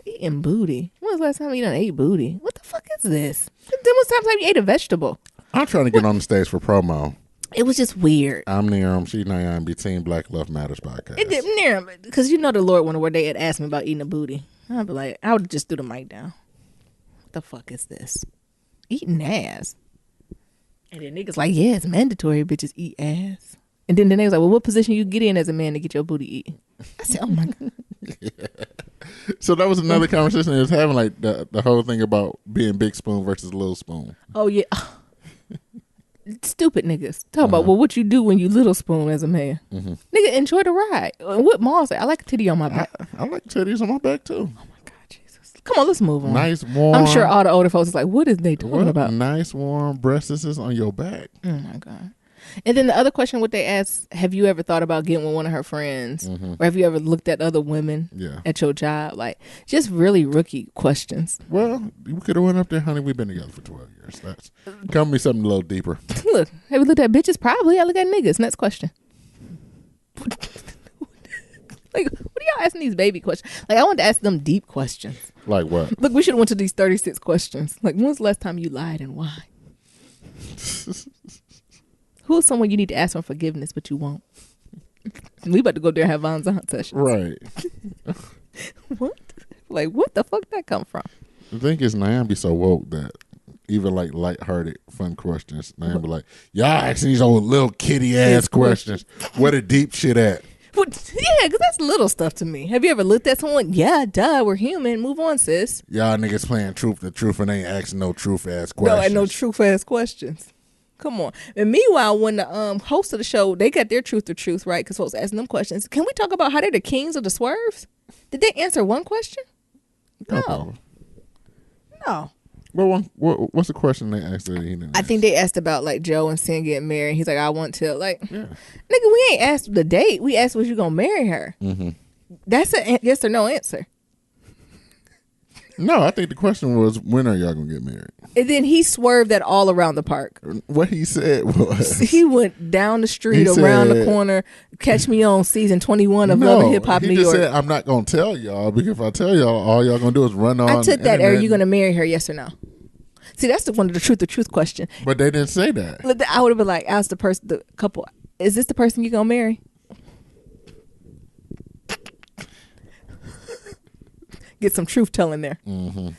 eating booty. When was the last time you done ate booty? What the fuck is this? Then was the last time you ate a vegetable? I'm trying to get on the stage for promo. It was just weird. I'm Niram. She's Nayan. Be Team Black Love Matters podcast. It didn't near because you know the Lord one where they had asked me about eating a booty. I'd be like, I would just threw the mic down. What the fuck is this? Eating ass. And then niggas like, yeah, it's mandatory. Bitches eat ass. And then they was like, well, what position you get in as a man to get your booty eaten? I said, oh my god. Yeah. So that was another conversation they was having, like the whole thing about being big spoon versus little spoon. Oh yeah. Stupid niggas talk about what you do when you little spoon as a man. Nigga, enjoy the ride. And what Maul say? I like a titty on my back. I like titties on my back too. Oh my god, Jesus! Come on, let's move on. Nice warm. I'm sure all the older folks is like, what is they talking about? Nice warm breasts on your back. Oh my god! And then the other question, what they asked, have you ever thought about getting with one of her friends, or have you ever looked at other women at your job? Like, just really rookie questions. Well, we could have went up there, honey. We've been together for 12 years. That's come me something a little deeper. Look, have you looked at bitches? Probably. I look at niggas. Next question. Like, what are y'all asking these baby questions? Like, I want to ask them deep questions. Like what? Look, we should have went to these 36 questions. Like, when's the last time you lied and why? Who's someone you need to ask for forgiveness, but you won't? We about to go there and have Von Zahn sessions. Right. What? Like, what the fuck that come from? The thing is, Nayan be so woke that even like lighthearted, fun questions, Nayan be like, y'all asking these old little kitty ass questions. Where the deep shit at? Yeah, because that's little stuff to me. Have you ever looked at someone? Yeah, duh, we're human. Move on, sis. Y'all niggas playing truth the truth and ain't asking no truth ass questions. No, and no truth ass questions. Come on. And meanwhile, when the host of the show, they got their truth or truth, right? Because folks asking them questions. Can we talk about how they're the kings of the swerves? Did they answer one question? No. Well, what's the question they asked that he didn't I ask? think they asked about like Joe and Sin getting married. He's like, I want to. Like, nigga, we ain't asked the date. We asked, was you going to marry her? Mm-hmm. That's a yes or no answer. No, I think the question was, when are y'all going to get married? And then he swerved that all around the park. What he said was... He went down the street, around the corner, catch me on season 21 of Love and Hip Hop New York. He just said, I'm not going to tell y'all, because if I tell y'all, all y'all going to do is run on. I took that, are you going to marry her, yes or no? See, that's one of the truth or truth question. But they didn't say that. I would have been like, ask the couple, is this the person you going to marry? Get some truth telling there. Mm-hmm.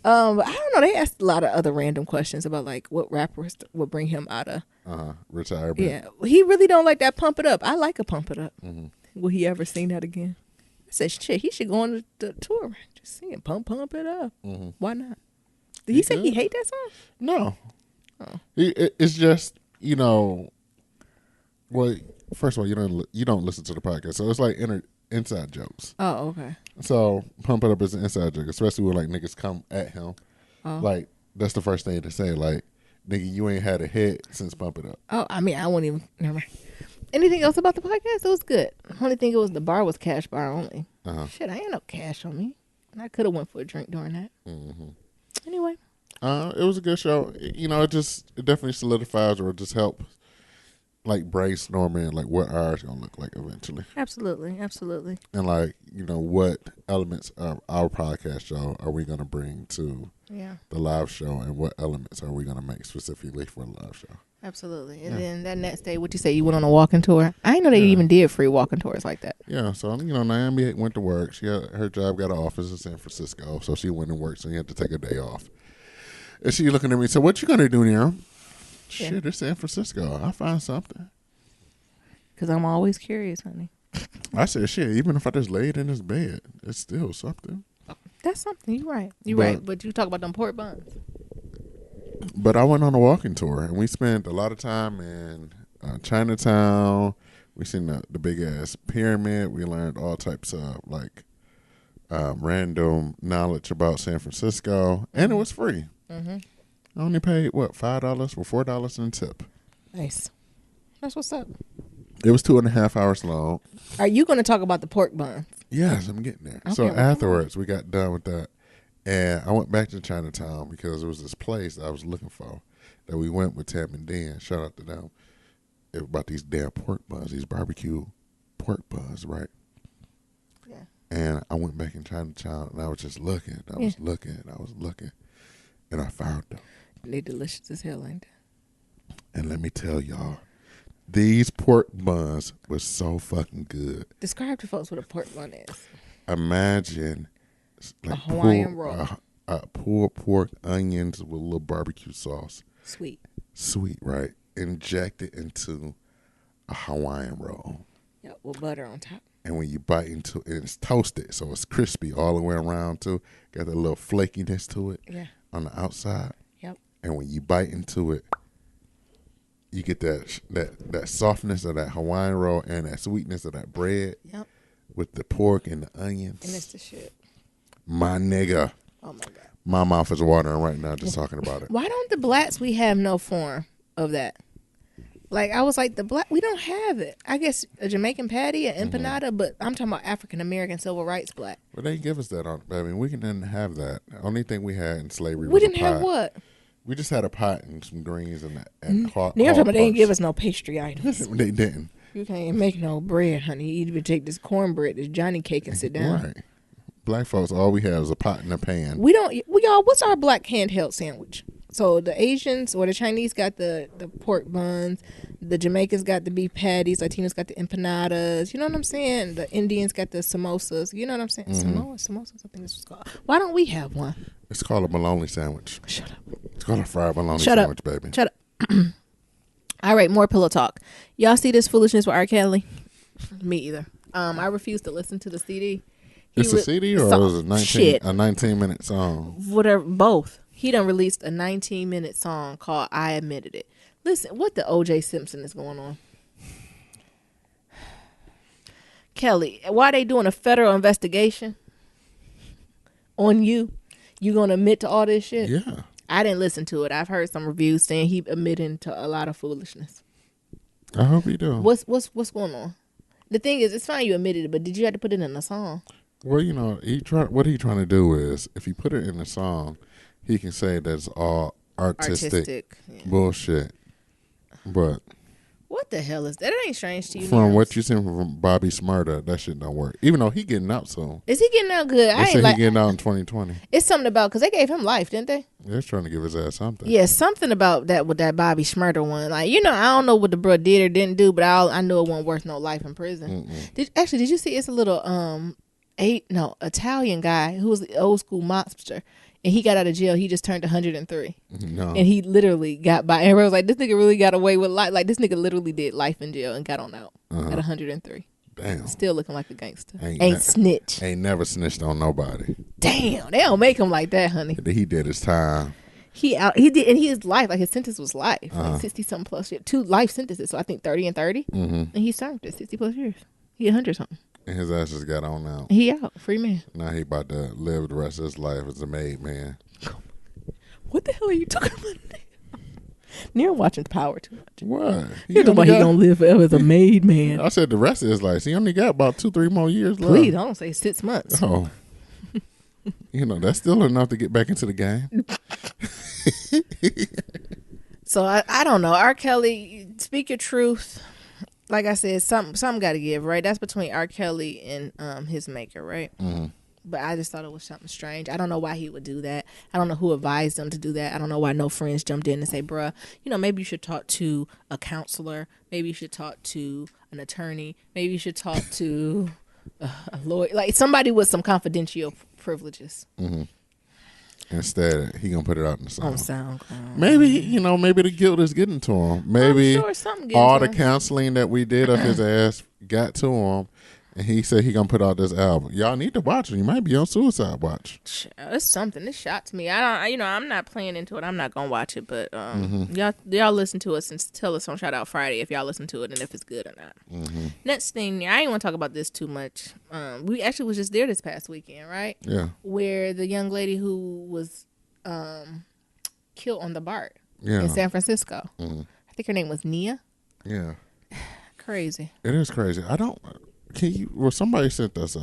But I don't know. They asked a lot of other random questions about like what rappers would bring him out of retirement. Yeah, he really don't like that Pump It Up. I like a Pump It Up. Mm-hmm. Will he ever sing that again? I said, shit, he should go on the tour, just sing Pump It Up. Mm-hmm. Why not? Did he say he hate that song? No. Oh. It's just, well, first of all, you don't listen to the podcast, so it's like inside jokes. Oh, okay. So Pump It Up is an inside joke, especially when like niggas come at him. Oh. Like that's the first thing to say. Like, nigga, you ain't had a hit since Pump It Up. Oh, I mean, I won't even. Never mind. Anything else about the podcast? It was good. Only thing the bar was cash bar only. Shit, I ain't no cash on me. I could have went for a drink during that. Mm-hmm. Anyway, it was a good show. It definitely solidifies or just helps like brainstorming like what ours gonna look like eventually. Absolutely. And like, what elements of our podcast show are we gonna bring to the live show, and what elements are we gonna make specifically for the live show? Absolutely. And then that next day, what you say, you went on a walking tour? I didn't know they even did free walking tours like that. Yeah, so Naomi went to work. Her job got an office in San Francisco, so she went and worked, so she had to take a day off. And she looking at me, so what you gonna do now? Shit, it's San Francisco. I'll find something. Because I'm always curious, honey. I said, shit, even if I just laid in this bed, it's still something. That's something. You're right. Right. But you talk about them pork buns. But I went on a walking tour, and we spent a lot of time in Chinatown. We seen the big-ass pyramid. We learned all types of, random knowledge about San Francisco. And it was free. Mm-hmm. I only paid, $5 or $4 in tip. Nice. That's what's up. It was 2.5 hours long. Are you going to talk about the pork buns? Yes, I'm getting there. Okay, so afterwards, we got done with that. And I went back to Chinatown because there was this place I was looking for that we went with Tam and Dan. Shout out to them. about these damn pork buns, these barbecue pork buns, right? Yeah. And I went back in Chinatown and I was just looking. I was looking. And I found them. They delicious as hell, ain't they? And let me tell y'all, these pork buns were so fucking good. Describe to folks what a pork bun is. Imagine like a Hawaiian roll. Pulled pork, onions with a little barbecue sauce. Sweet, right? Injected into a Hawaiian roll. Yep, with butter on top. And when you bite into it, it's toasted, so it's crispy all the way around too. Got that little flakiness to it on the outside. Yep. And when you bite into it, you get that softness of that Hawaiian roll and that sweetness of that bread. Yep. With the pork and the onions. And it's the shit. My nigga. Oh my God. My mouth is watering right now just talking about it. Why don't the blacks we have no form of that? Like, I was like, we don't have it. I guess a Jamaican patty, an empanada, but I'm talking about African American civil rights black. But they didn't give us that. I mean, we didn't have that. The only thing we had in slavery was we didn't a pot. have what? We just had a pot and some greens and hot. They didn't give us no pastry items. They didn't. You can't make no bread, honey. You either take this cornbread, this Johnny cake, and sit down. Right. Black folks, all we have is a pot and a pan. What's our black handheld sandwich? So the Asians or the Chinese got the pork buns, the Jamaicans got the beef patties, Latinos got the empanadas. You know what I'm saying? The Indians got the samosas. You know what I'm saying? Samosas, I think this was called. Why don't we have one? It's called a bologna sandwich. Shut up. It's called a fried bologna sandwich, baby. Shut up. All right, more pillow talk. Y'all see this foolishness with R. Kelly? Me either. I refuse to listen to the CD. It's a CD or was it a 19-minute song? Whatever, both. He done released a 19-minute song called I Admitted It. Listen, what the O.J. Simpson is going on? Kelly, why they doing a federal investigation on you? You gonna admit to all this shit? Yeah. I didn't listen to it. I've heard some reviews saying he admitting to a lot of foolishness. I hope he do. What's going on? The thing is, it's fine you admitted it, but did you have to put it in a song? Well, you know, what he trying to do is, if you put it in a song, he can say that's all artistic. Bullshit. But what the hell is that? It ain't strange to you. From what you seen from Bobby Shmurda, that shit don't work. Even though he getting out soon. Is he getting out good? They said he getting out in 2020. It's something about, because they gave him life, didn't they? They're trying to give his ass something. Yeah, something about that with that Bobby Shmurda one. Like, you know, I don't know what the bro did or didn't do, but I know it wasn't worth no life in prison. Did you see it's a little Italian guy who was the old school mobster, and he got out of jail. He just turned 103. No. And he literally got by. Everybody was like, this nigga really got away with life. Like, this nigga literally did life in jail and got on out at 103. Damn. Still looking like a gangster. Ain't snitch. Ain't never snitched on nobody. Damn. They don't make him like that, honey. He did his time. He did, and his life, like his sentence was life, like 60-something plus years. 2 life sentences, so I think 30 and 30. And he served it 60 plus years. He 100-something. And his ass just got on out. He out, free man. Now he about to live the rest of his life as a made man. What the hell are you talking about? Neil watching Power too much. What? He talking about he gonna live forever as a made man. I said the rest of his life. He only got about 2-3 more years left. Please, I don't say 6 months. Oh. You know, that's still enough to get back into the game. So I don't know. R. Kelly, speak your truth. Like I said, something got to give, right? That's between R. Kelly and his maker, right? Mm-hmm. But I just thought it was something strange. I don't know why he would do that. I don't know who advised him to do that. I don't know why no friends jumped in and say, bruh, you know, maybe you should talk to a counselor. Maybe you should talk to an attorney. Maybe you should talk to a lawyer. Like somebody with some confidential privileges. Mm-hmm. Instead, he gonna put it out in the song. On SoundCloud. Maybe the guilt is getting to him. Maybe all the counseling that we did of his ass got to him, and he said he gonna put out this album. Y'all need to watch it. You might be on suicide watch. It's something. It shocked me. I'm not playing into it. I'm not gonna watch it. But y'all listen to us and tell us on Shout Out Friday if y'all listen to it and if it's good or not. Mm-hmm. Next thing, I ain't want to talk about this too much. We actually was just there this past weekend, right? Yeah. Where the young lady who was killed on the BART in San Francisco. Mm-hmm. I think her name was Nia. Yeah. Crazy. It is crazy. Somebody sent us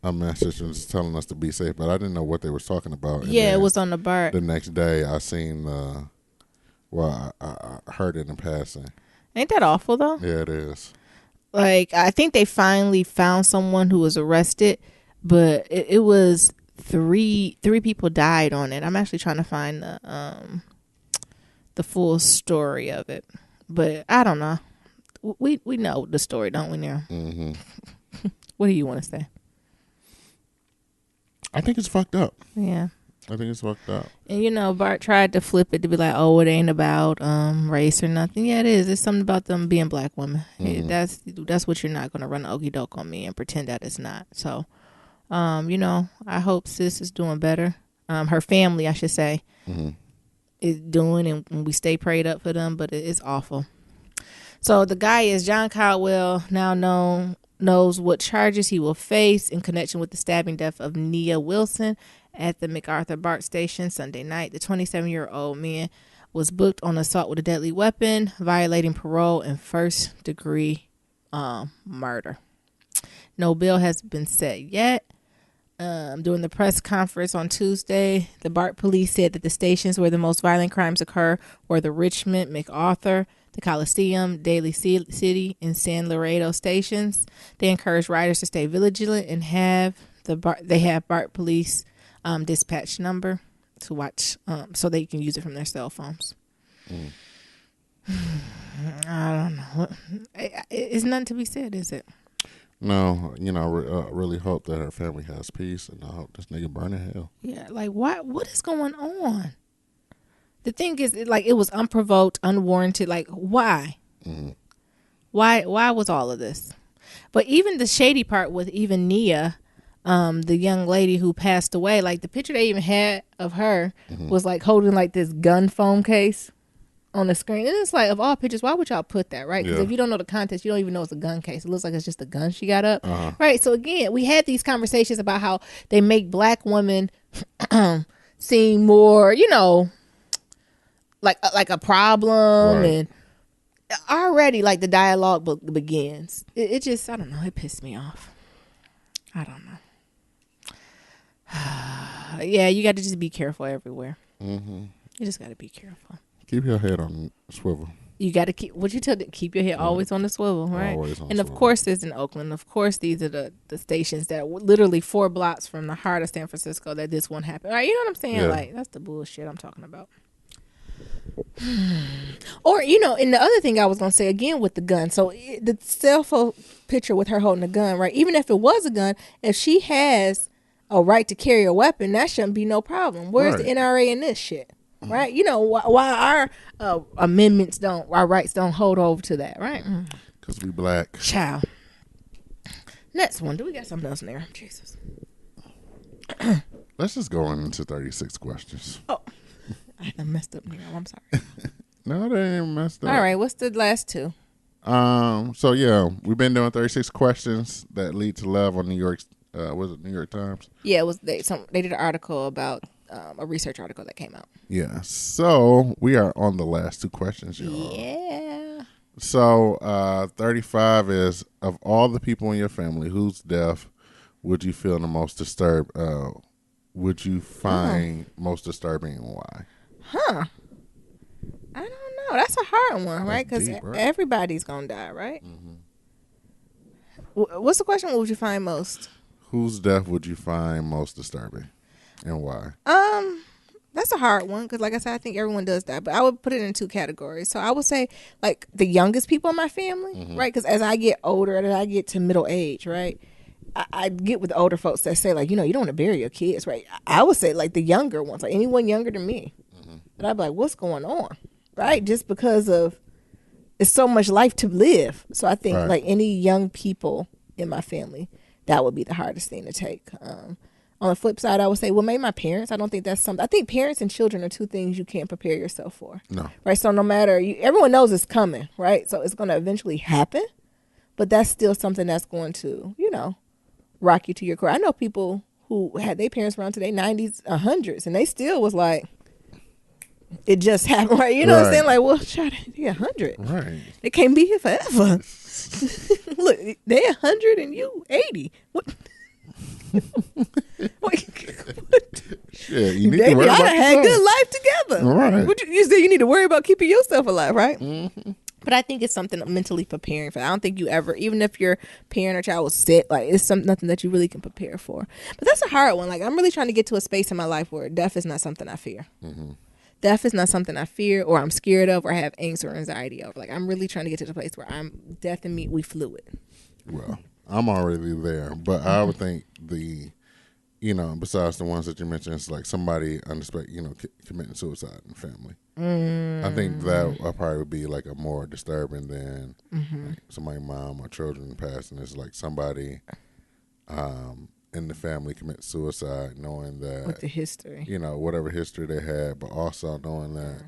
a message and was telling us to be safe, but I didn't know what they were talking about. Yeah, it was on the BART. The next day, I seen I heard it in passing. Ain't that awful though? Yeah, it is. Like, I think they finally found someone who was arrested, but it was three people died on it. I'm actually trying to find the full story of it, but I don't know. We know the story, don't we now? Mm-hmm. What do you want to say? I think it's fucked up. Yeah. I think it's fucked up. And Bart tried to flip it to be like, oh, it ain't about race or nothing. Yeah, it is. It's something about them being black women. Mm-hmm. That's what you're not going to run an okey doke on me and pretend that it's not. So, I hope sis is doing better. Her family, I should say, is doing, and we stay prayed up for them. But it's awful. So the guy is John Caldwell, now knows what charges he will face in connection with the stabbing death of Nia Wilson at the MacArthur BART station Sunday night. The 27-year-old man was booked on assault with a deadly weapon, violating parole, and first-degree murder. No bail has been set yet. During the press conference on Tuesday, the BART police said that the stations where the most violent crimes occur were the Richmond, MacArthur, the Coliseum, Daly City, and San Laredo stations. They encourage riders to stay vigilant and have BART police dispatch number to watch so they can use it from their cell phones. I don't know. It's nothing to be said, is it? No, I really hope that her family has peace, and I hope this nigga burn in hell. Yeah, like what is going on? The thing is, it was unprovoked, unwarranted. Like, why? Mm-hmm. Why was all of this? But even the shady part with even Nia, the young lady who passed away, like the picture they even had of her was like holding like this gun foam case on the screen. And it's like, of all pictures, why would y'all put that, right? Because if you don't know the context, you don't even know it's a gun case. It looks like it's just a gun she got up. Right? So again, we had these conversations about how they make black women seem more, like a problem, right. And already like the dialogue begins. It just, I don't know, it pissed me off. I don't know. Yeah, you got to just be careful everywhere. You just got to be careful. Keep your head on swivel. You got to keep your head always on the swivel, right? Always on and of swivel. Course, it's in Oakland. Of course, these are the stations that were literally 4 blocks from the heart of San Francisco that this one happened. Right? You know what I'm saying? Yeah. Like, that's the bullshit I'm talking about. Or, and the other thing I was going to say again with the gun. So the cell phone picture with her holding a gun, right? Even if it was a gun, if she has a right to carry a weapon, that shouldn't be no problem. Where's the NRA in this shit? Right? Why our amendments our rights don't hold over to that, right? Because we black. Child. Next one. Do we got something else in there? Jesus. Let's just go into 36 questions. Oh. I done messed up now. I'm sorry. No, they ain't messed up. All right, what's the last 2? So yeah, we've been doing 36 questions that lead to love on New York. Was it New York Times? Yeah, it was. They did an article about a research article that came out. Yeah. So we are on the last 2 questions, y'all. Yeah. So 35 is, of all the people in your family, whose death would you feel the most disturbed? Would you find most disturbing, and why? Huh. I don't know. That's a hard one, right? Because everybody's going to die, right? What's the question? What would you find most? Whose death would you find most disturbing, and why? That's a hard one because, like I said, I think everyone does that. But I would put it in 2 categories. So I would say, like, the youngest people in my family, right? Because as I get older and I get to middle age, right? I get with the older folks that say, like, you don't want to bury your kids, right? I would say, like, the younger ones, like anyone younger than me. But I'd be like, what's going on, right? Just because of it's so much life to live. So I think, like, any young people in my family, that would be the hardest thing to take. On the flip side, I would say, well, maybe my parents. I don't think that's something. I think parents and children are 2 things you can't prepare yourself for. No. Right? So no matter, everyone knows it's coming, right? So it's going to eventually happen. But that's still something that's going to, rock you to your core. I know people who had their parents around to their 90s, 100s, and they still was like, it just happened, right? You know what I'm saying? Like, well, shut it, they're 100. Right. They can't be here forever. Look, they're 100 and you 80. What? Yeah, you need to worry about had a good life together. Right. You say you need to worry about keeping yourself alive, right? But I think it's something mentally preparing for. I don't think you ever, even if your parent or child was sick, like it's nothing that you really can prepare for. But that's a hard one. Like I'm really trying to get to a space in my life where death is not something I fear. Mm-hmm. Death is not something I fear or I'm scared of or have angst or anxiety over. Like I'm really trying to get to the place where death and me, we fluid. Well, I'm already there, but I would think besides the ones that you mentioned, it's like somebody unexpected, committing suicide in the family. I think that probably would be like a more disturbing than like somebody, mom or children passing. It's like somebody in the family commit suicide, knowing that with the history, whatever history they had, but also knowing that,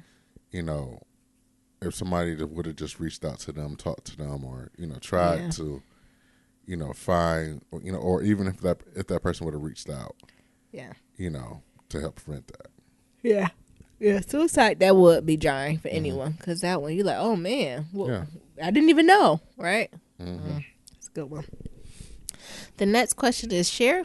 if somebody would have just reached out to them, talked to them, or tried to, find, or even if that person would have reached out, to help prevent that. Yeah. Yeah, suicide, that would be jarring for anyone, because that one, you're like, oh, man, I didn't even know, right? It's a good one. The next question is, share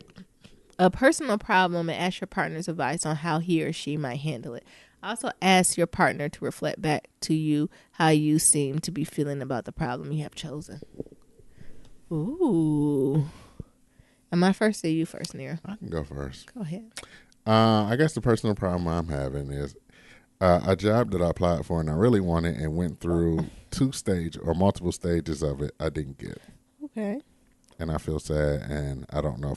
a personal problem and ask your partner's advice on how he or she might handle it. Also, ask your partner to reflect back to you how you seem to be feeling about the problem you have chosen. Ooh. Am I first or you first, Nira? I can go first. Go ahead. I guess the personal problem I'm having is a job that I applied for and I really wanted and went through multiple stages of it, I didn't get. Okay. And I feel sad, and I don't know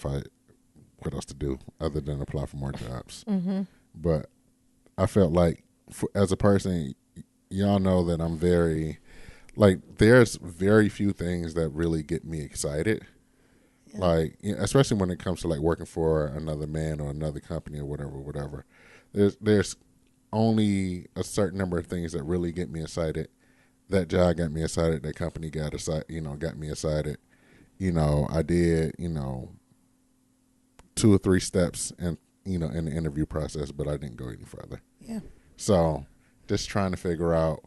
what else to do other than apply for more jobs. Mm-hmm. But I felt like, as a person, y'all know that I'm very, there's very few things that really get me excited. Yeah. Especially when it comes to working for another man or another company or whatever. There's only a certain number of things that really get me excited. That job got me excited. That company got me excited. I did, 2 or 3 steps in the interview process, but I didn't go any further. Yeah. So just trying to figure out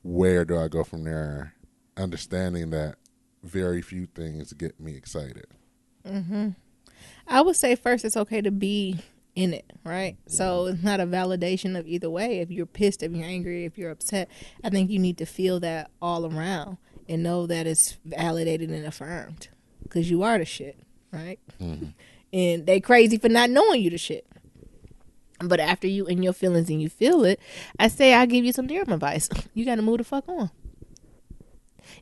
where do I go from there, understanding that very few things get me excited. Mm-hmm. I would say first it's okay to be in it, right? So it's not a validation of either way. If you're pissed, if you're angry, if you're upset, I think you need to feel that all around and know that it's validated and affirmed, because you are the shit, right? Mm-hmm. And they crazy for not knowing you the shit. But after you in your feelings and you feel it, I say I give you some Nira advice. You got to move the fuck on.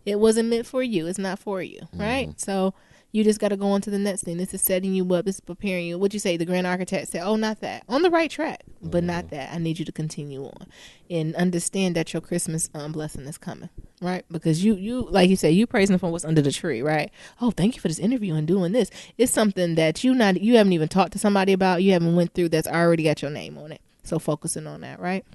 It wasn't meant for you. It's not for you, right? Mm-hmm. So you just got to go on to the next thing. This is setting you up. This is preparing you. What'd you say? The grand architect said, oh, not that. On the right track, but not that. I need you to continue on and understand that your Christmas blessing is coming, right? Because you like you said, you praising for what's under the tree, right? Oh, thank you for this interview and doing this. It's something that you haven't even talked to somebody about. You haven't went through that's already got your name on it. So focusing on that, right?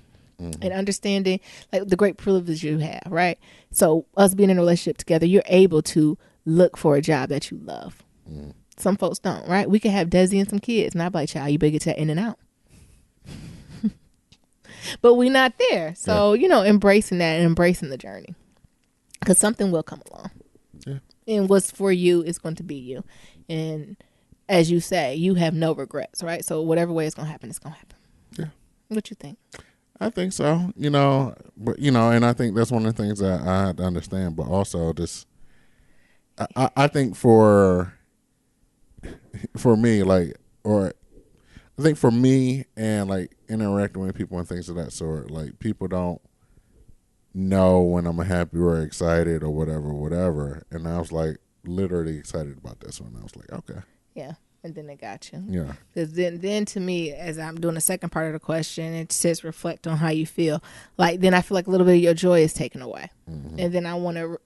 Mm-hmm. And understanding the great privilege you have, right? So us being in a relationship together, you're able to look for a job that you love. Mm. Some folks don't, right? We could have Desi and some kids, and I'd be like, child, you better get that in and out. But we're not there. So, embracing that and embracing the journey. Because something will come along. Yeah. And what's for you is going to be you. And as you say, you have no regrets, right? So whatever way it's going to happen, it's going to happen. Yeah. What you think? I think so, but and I think that's one of the things that I had to understand, but also just, I think for me, I think for me and interacting with people and things of that sort, people don't know when I'm happy or excited or whatever. And I was literally excited about this one. I was like, okay. Yeah. And then it got you. Yeah. Because then to me, as I'm doing the second part of the question, it says reflect on how you feel. Then I feel like a little bit of your joy is taken away. Mm-hmm. And then I want to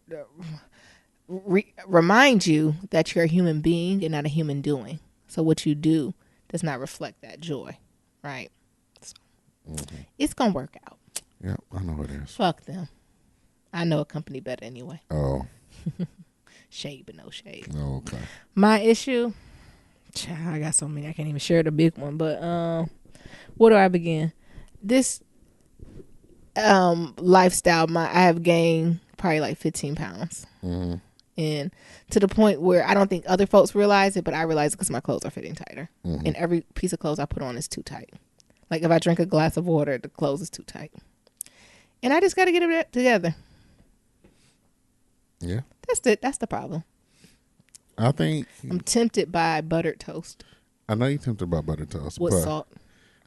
remind you that you're a human being and not a human doing. So what you do does not reflect that joy, right? So it's going to work out. Yeah, I know it is. Fuck them. I know a company better anyway. Oh. Shade, but no shade. Oh, okay. My issue... I got so many I can't even share the big one, but where do I begin? This lifestyle, I have gained probably 15 pounds. Mm-hmm. And to the point where I don't think other folks realize it, but I realize it because my clothes are fitting tighter. Mm-hmm. And every piece of clothes I put on is too tight. If I drink a glass of water, the clothes is too tight. And I just got to get it together. Yeah. That's the problem. I think I'm tempted by buttered toast. I know you're tempted by buttered toast. With salt.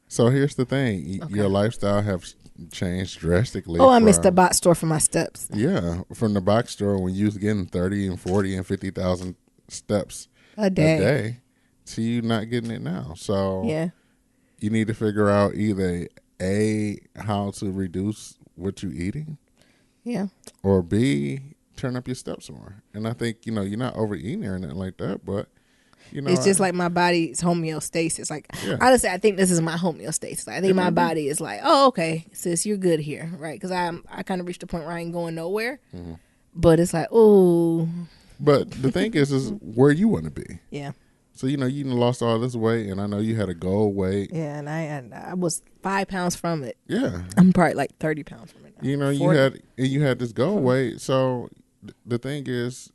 So here's the thing. Okay. Your lifestyle has changed drastically. Oh, I missed the box store for my steps. Yeah. From the box store when you was getting 30 and 40 and 50,000 steps a day to you not getting it now. So yeah, you need to figure out either A, how to reduce what you're eating. Yeah. Or B, turn up your steps more. And I think, you're not overeating or anything like that, but it's just like my body's homeostasis. Like, honestly, I think this is my homeostasis. I think my body is like, oh, okay, sis, you're good here, right? Because I kind of reached a point where I ain't going nowhere. Mm-hmm. But it's like, oh. But the thing is where you want to be. Yeah. So, you lost all this weight, and I know you had a goal weight. Yeah, and I was 5 pounds from it. Yeah. I'm probably like 30 pounds from it now. you had this goal weight. So the thing is,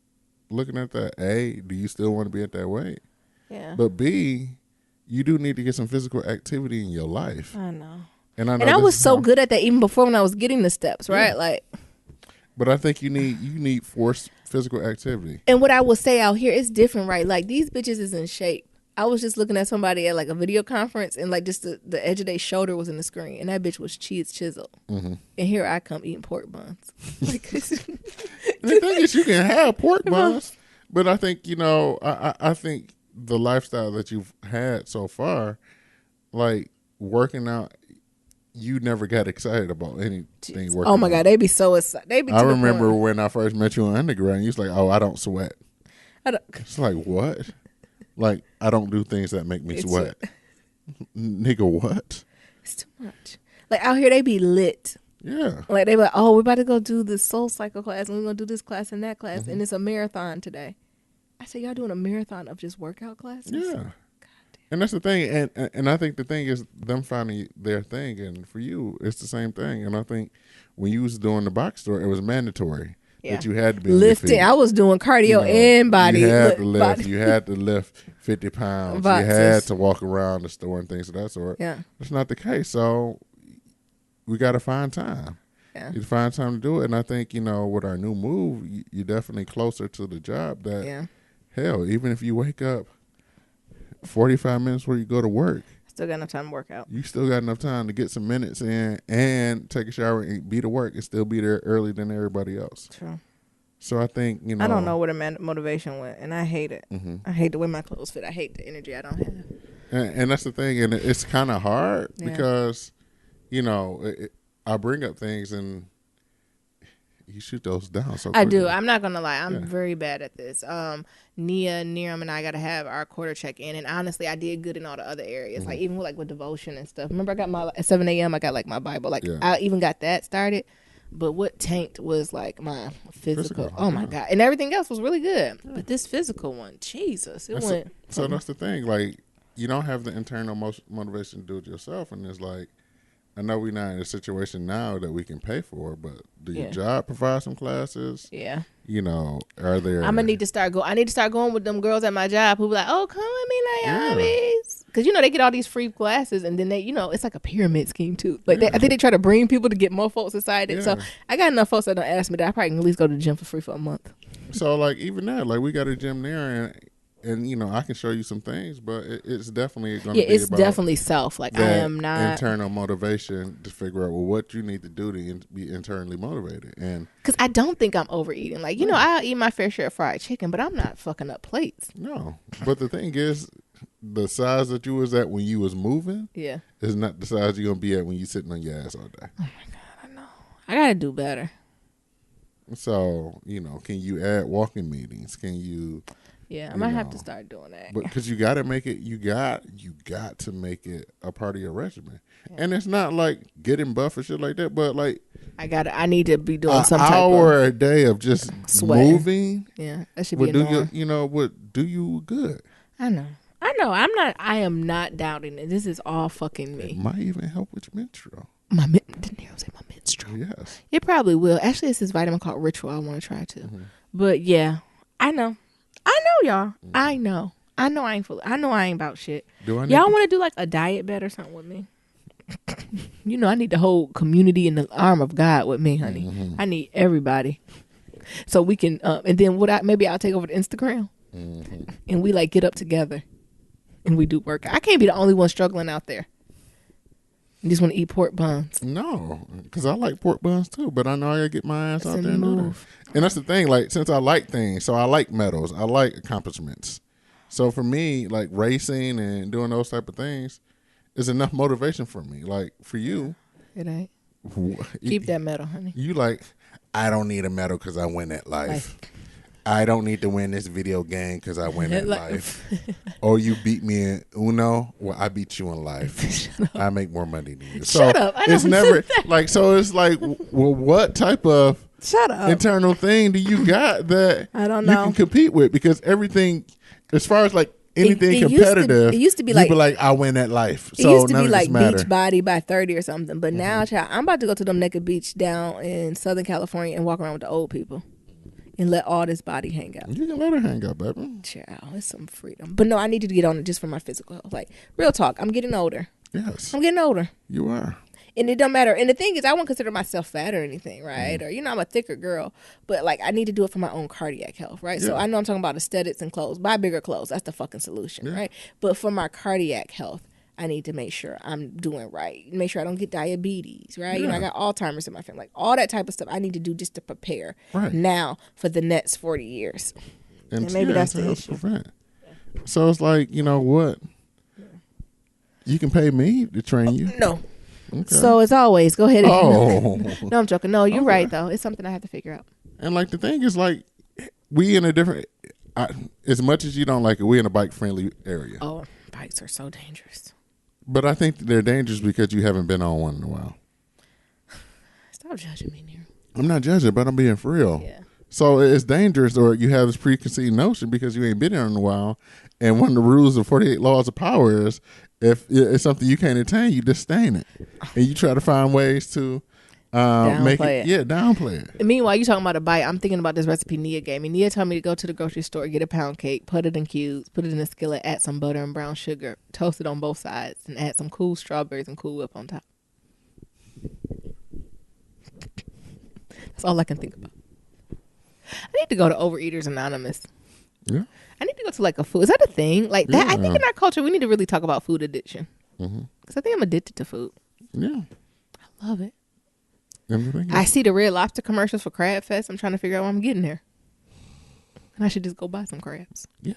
looking at that, A, do you still want to be at that weight? Yeah. But B, you do need to get some physical activity in your life. I know. And I was so good at that even before when I was getting the steps, right? Yeah. Like. But I think you need forced physical activity. And what I will say out here, it's different, right? Like, these bitches is in shape. I was just looking at somebody at like a video conference, and like just the edge of their shoulder was in the screen, and that bitch was chiseled. Mm-hmm. And here I come eating pork buns. The thing is, you can have pork buns, but I think I think the lifestyle that you've had so far, like working out, you never got excited about anything working. Oh my God, they be so excited. I remember when I first met you in undergrad, you was like, "Oh, I don't sweat." It's like, what? Like, I don't do things that make me sweat. Nigga, what? It's too much. Like, out here, they be lit. Yeah. Like, they be like, oh, we're about to go do this soul cycle class, and we're going to do this class and that class, and it's a marathon today. I said, y'all doing a marathon of just workout classes? Yeah. And that's the thing. And I think the thing is them finding their thing. And for you, it's the same thing. And I think when you was doing the box store, it was mandatory. Yeah. That you had to be lifting. I was doing cardio and body. You had to lift. You had to lift 50 pounds. Boxes. You had to walk around the store and things of that sort. Yeah. That's not the case. So we got to find time. Yeah. You find time to do it. And I think, with our new move, you're definitely closer to the job that, hell, even if you wake up 45 minutes before you go to work, still got enough time to work out. You still got enough time to get some minutes in and take a shower and be to work and still be there early than everybody else. True. So I think, I don't know where the motivation went, and I hate it. Mm-hmm. I hate the way my clothes fit. I hate the energy I don't have. And that's the thing, and it's kind of hard because, I bring up things and you shoot those down so quickly. I do. I'm not going to lie. I'm very bad at this. Nia, Niram, and I got to have our quarter check in. And honestly, I did good in all the other areas. Mm-hmm. Like, even with devotion and stuff. Remember, I got at 7 a.m., I got, my Bible. I even got that started. But what tanked was, my physical. Oh, my God. And everything else was really good. Yeah. But this physical one, Jesus, it went. So that's the thing. Like, you don't have the internal motivation to do it yourself. And it's like, I know we're not in a situation now that we can pay for, but do your job provide some classes? Yeah. Are there? I'm gonna need to start going. I need to start going with them girls at my job who be like, "Oh, come with me, Naomi's," because they get all these free classes, and then they, it's like a pyramid scheme too. Like I think they try to bring people to get more folks inside it. So I got enough folks that don't ask me that I probably can at least go to the gym for free for a month. So even that, we got a gym there, and I can show you some things, but it's definitely going to be it's about definitely self. Like, I am not internal motivation to figure out what you need to do to be internally motivated, and because I don't think I'm overeating. Like, I'll eat my fair share of fried chicken, but I'm not fucking up plates. No, but the thing is, the size that you was at when you was moving, is not the size you're gonna be at when you sitting on your ass all day. Oh my God, I know. I gotta do better. So can you add walking meetings? Can you? Yeah, I might have to start doing that. But because you got to make it, you got to make it a part of your regimen. Yeah. And it's not like getting buff or shit like that, but I need to be doing some type of hour a day of just sweating. Moving. Yeah, that should be a would do you good. I know. I am not doubting it. This is all fucking me. It might even help with your menstrual. Didn't you say my menstrual? Yes. It probably will. Actually, it's this vitamin called Ritual I want to try too. Mm-hmm. But yeah, I know, y'all. Mm-hmm. I know I ain't full. I know I ain't about shit. Y'all want to do a diet bet or something with me? I need the whole community in the arm of God with me, honey. Mm-hmm. I need everybody. So we can, and then maybe I'll take over the Instagram, and we like get up together, and we do work. I can't be the only one struggling out there. You just want to eat pork buns. No, because I like pork buns too, but I know I gotta get my ass out there and do that. And that's the thing, like, since I like things, so I like medals, I like accomplishments. So for me, like racing and doing those type of things is enough motivation for me. Like for you, it ain't. Keep that medal, honey. You like, I don't need a medal because I win at life. I don't need to win this video game because I win at life. Or you beat me in Uno, well, I beat you in life. I make more money than you. So Shut up. It's never like, so it's like, well, what type of internal thing do you got that I don't know. You can compete with? Because everything, as far as like anything competitive, it used to be like I win at life. It used to be like beach body by 30 or something. But now, child, I'm about to go to them naked beach down in Southern California and walk around with the old people. And let all this body hang out. You can let her hang out, baby. Child, it's some freedom. But no, I need you to get on it just for my physical health. Like, real talk, I'm getting older. Yes. I'm getting older. You are. And it don't matter. And the thing is, I won't consider myself fat or anything, right? Or, I'm a thicker girl. But, like, I need to do it for my own cardiac health, right? Yeah. So I know I'm talking about aesthetics and clothes. Buy bigger clothes. That's the fucking solution, right? But for my cardiac health, I need to make sure I'm doing right. Make sure I don't get diabetes, right? Yeah. I got Alzheimer's in my family. Like, all that type of stuff I need to do just to prepare now for the next 40 years. And maybe that's the issue. So it's like, you know what? You can pay me to train you. No. Okay. So as always, go ahead. No, I'm joking. No, you're right, though. It's something I have to figure out. And, like, the thing is, like, we in a different... as much as you don't like it, we're in a bike-friendly area. Oh, bikes are so dangerous. But I think they're dangerous because you haven't been on one in a while. Stop judging me, Nero. I'm not judging, but I'm being for real. Yeah. So it's dangerous, or you have this preconceived notion because you ain't been there in a while. And one of the rules of 48 Laws of Power is if it's something you can't attain, you disdain it. And you try to find ways to make it. Yeah, downplay it. And meanwhile, you talking about a bite. I'm thinking about this recipe Nia gave me. Nia told me to go to the grocery store, get a pound cake, put it in cubes, put it in a skillet, add some butter and brown sugar, toast it on both sides, and add some cool strawberries and Cool Whip on top. That's all I can think about. I need to go to Overeaters Anonymous. Yeah. I need to go to like a food. Is that a thing? Like that? I think in our culture, we need to really talk about food addiction. Because I think I'm addicted to food. Yeah. I love it. I see the Red Lobster commercials for Crab Fest. I'm trying to figure out when I'm getting there. And I should just go buy some crabs. Yeah.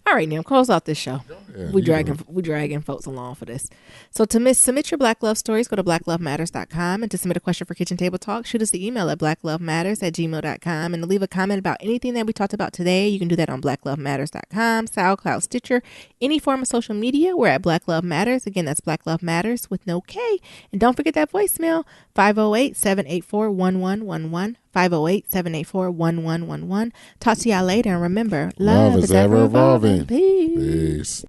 All right, now close out this show. Yeah, we dragging folks along for this. So to submit your Black Love stories, go to blacklovematters.com. And to submit a question for Kitchen Table Talk, shoot us the email at blacklovematters@gmail.com. And to leave a comment about anything that we talked about today, you can do that on blacklovematters.com, SoundCloud, Stitcher, any form of social media. We're at Black Love Matters. Again, that's Black Love Matters with no K. And don't forget that voicemail, 508-784-1111. 508-784-1111. Talk to y'all later, and remember, love is ever evolving. Peace.